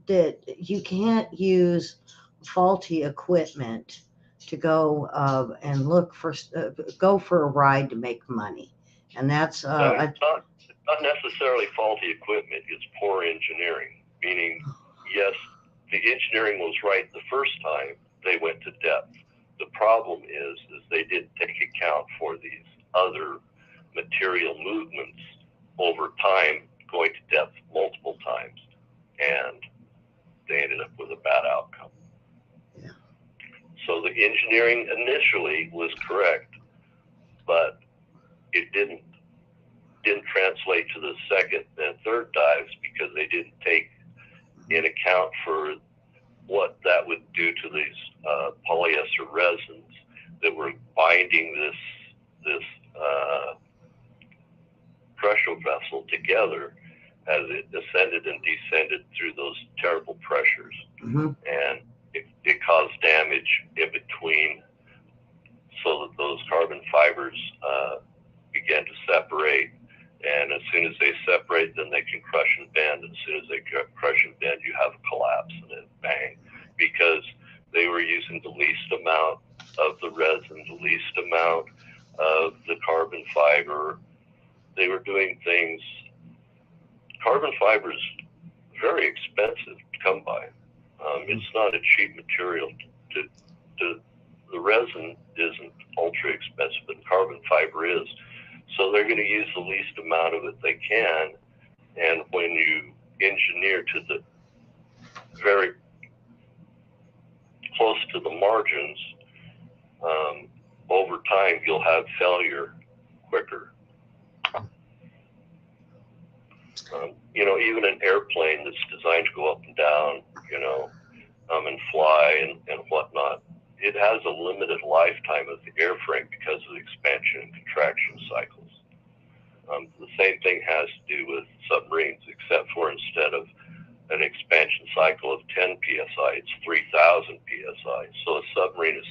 [SPEAKER 1] that you can't use faulty equipment to go and go for a ride to make money, and that's
[SPEAKER 2] no, it's not necessarily faulty equipment. It's poor engineering. Meaning, yes, the engineering was right the first time they went to depth, the problem is they didn't take account for these other material movements over time, going to depth multiple times, and they ended up with a bad outcome.
[SPEAKER 1] Yeah.
[SPEAKER 2] So the engineering initially was correct, but it didn't translate to the second and third dives because they didn't take in account for what that would do to these polyester resins that were binding this pressure vessel together as it ascended and descended through those terrible pressures.
[SPEAKER 1] Mm-hmm.
[SPEAKER 2] And it caused damage in between, so that those carbon fibers began to separate. And as soon as they separate, then they can crush and bend. And as soon as they crush and bend, you have a collapse and then bang, because they were using the least amount of the resin, the least amount of the carbon fiber. They were doing things. Carbon fiber is very expensive to come by. It's not a cheap material. The resin isn't ultra expensive, but carbon fiber is. So they're going to use the least amount of it they can. And when you engineer to the very close to the margins, over time you'll have failure quicker. Even an airplane that's designed to go up and down, and fly and whatnot, it has a limited lifetime of the airframe because of the expansion and contraction cycles. The same thing has to do with submarines, except for instead of an expansion cycle of 10 psi, it's 3,000 psi. So a submarine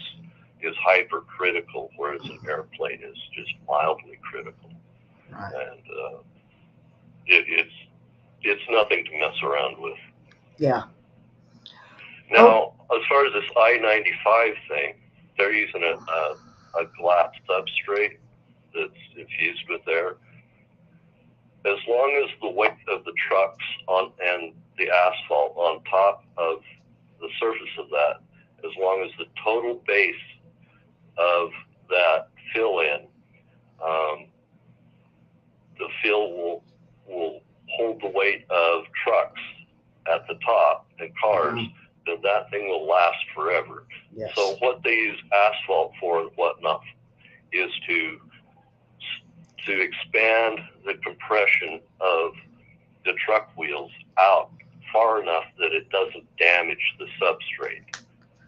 [SPEAKER 2] is hypercritical, whereas an airplane is just mildly critical.
[SPEAKER 1] Right.
[SPEAKER 2] And it's nothing to mess around with.
[SPEAKER 1] Yeah.
[SPEAKER 2] Now, as far as this I-95 thing, they're using a glass substrate that's infused with air. As long as the weight of the trucks and the asphalt on top of the surface of that, as long as the total base of that fill-in, the fill will hold the weight of trucks at the top and cars, then that thing will last forever.
[SPEAKER 1] Yes.
[SPEAKER 2] So what they use asphalt for and whatnot is to expand the compression of the truck wheels out far enough that it doesn't damage the substrate.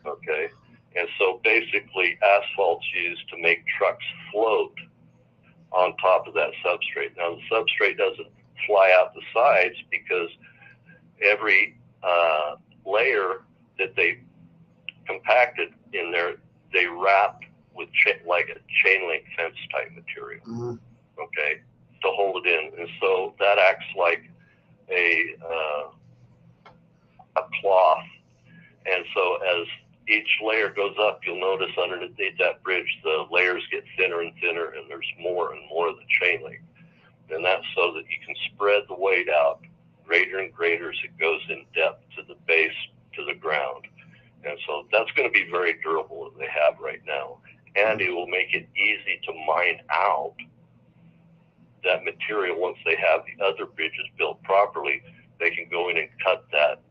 [SPEAKER 2] Okay? And so basically asphalt's used to make trucks float on top of that substrate. Now the substrate doesn't fly out the sides because every layer that they compacted in there, they wrapped with like a chain link fence type material.
[SPEAKER 1] Mm-hmm.
[SPEAKER 2] Okay, to hold it in. And so that acts like a cloth. And so as each layer goes up, you'll notice underneath that bridge, the layers get thinner and thinner, and there's more and more of the chain link. And that's so that you can spread the weight out greater and greater as it goes in depth to the base, to the ground. And so that's going to be very durable that they have right now. And it will make it easy to mine out that material. Once they have the other bridges built properly, they can go in and cut that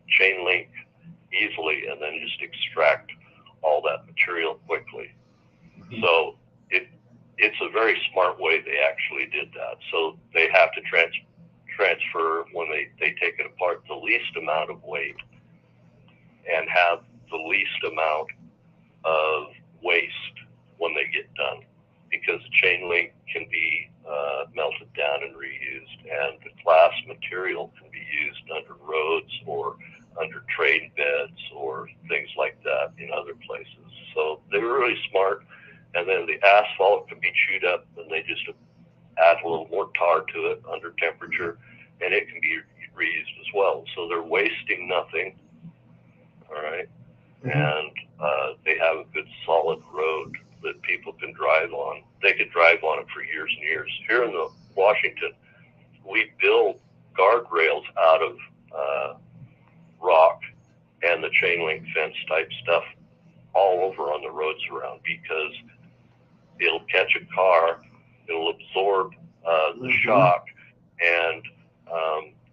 [SPEAKER 2] chain link easily and then just extract all that material quickly. Mm-hmm. So it's a very smart way they actually did that. So they have to transfer, when they take it apart, the least amount of weight and have the least amount of waste when they get done, because the chain link can be melted down and reused, and the glass material can be used under roads or under train beds or things like that in other places. So they were really smart. And then the asphalt can be chewed up, and they just add a little more tar to it under temperature, and it can be reused as well. So they're wasting nothing. All right. Mm-hmm. And they have a good solid road that people can drive on. They could drive on it for years and years. Here in Washington, we build guardrails out of rock and the chain link fence type stuff all over on the roads around, because it'll catch a car, it'll absorb the shock, and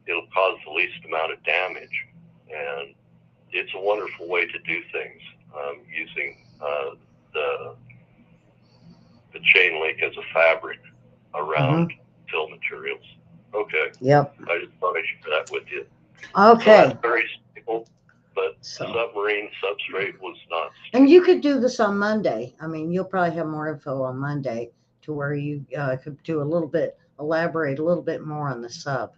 [SPEAKER 2] it'll cause the least amount of damage. And it's a wonderful way to do things, using the chain link as a fabric around fill materials. Okay.
[SPEAKER 1] Yep.
[SPEAKER 2] I just thought I'd share that with you.
[SPEAKER 1] Okay.
[SPEAKER 2] So that's very simple, but submarine substrate was not.
[SPEAKER 1] And you could do this on Monday. I mean, you'll probably have more info on Monday to where you could do elaborate a little bit more on the sub.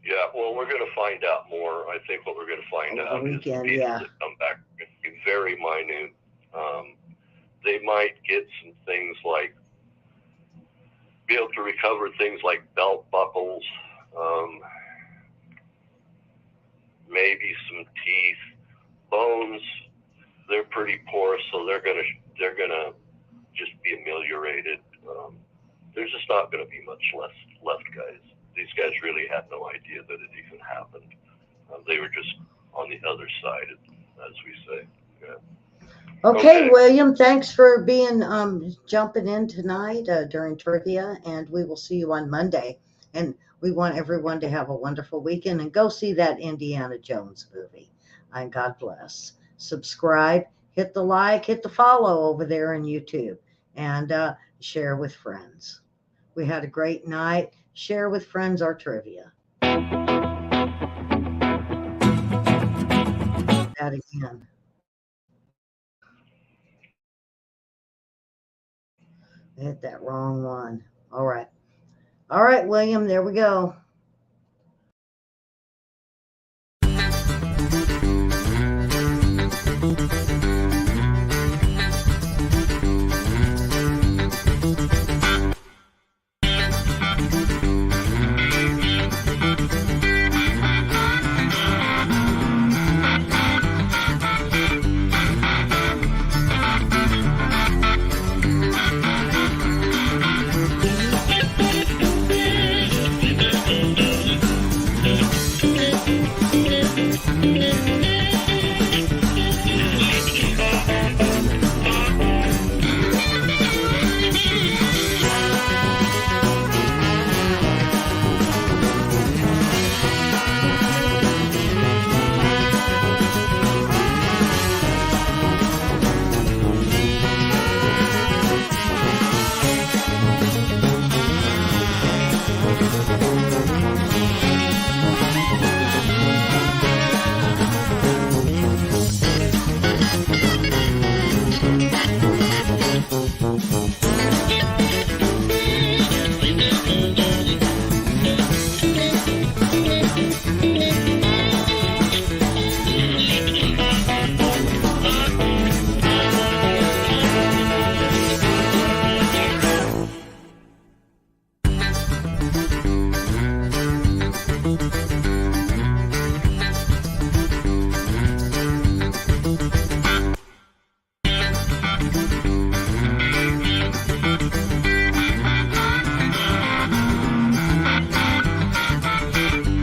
[SPEAKER 2] Yeah, well, we're going to find out more. I think what we're going to find out is the pieces that come back are going to be very minute. They might get some things like, be able to recover things like belt buckles, maybe some teeth, bones. They're pretty porous, so they're gonna just be ameliorated. There's just not going to be much left, guys. These guys really had no idea that it even happened. They were just on the other side, as we say. Yeah.
[SPEAKER 1] Okay, William, thanks for being jumping in tonight during trivia, and we will see you on Monday. And we want everyone to have a wonderful weekend and go see that Indiana Jones movie. And God bless. Subscribe, hit the like, hit the follow over there on YouTube, and share with friends. We had a great night. Share with friends our trivia. That again. I hit that wrong one. All right. All right, William, there we go.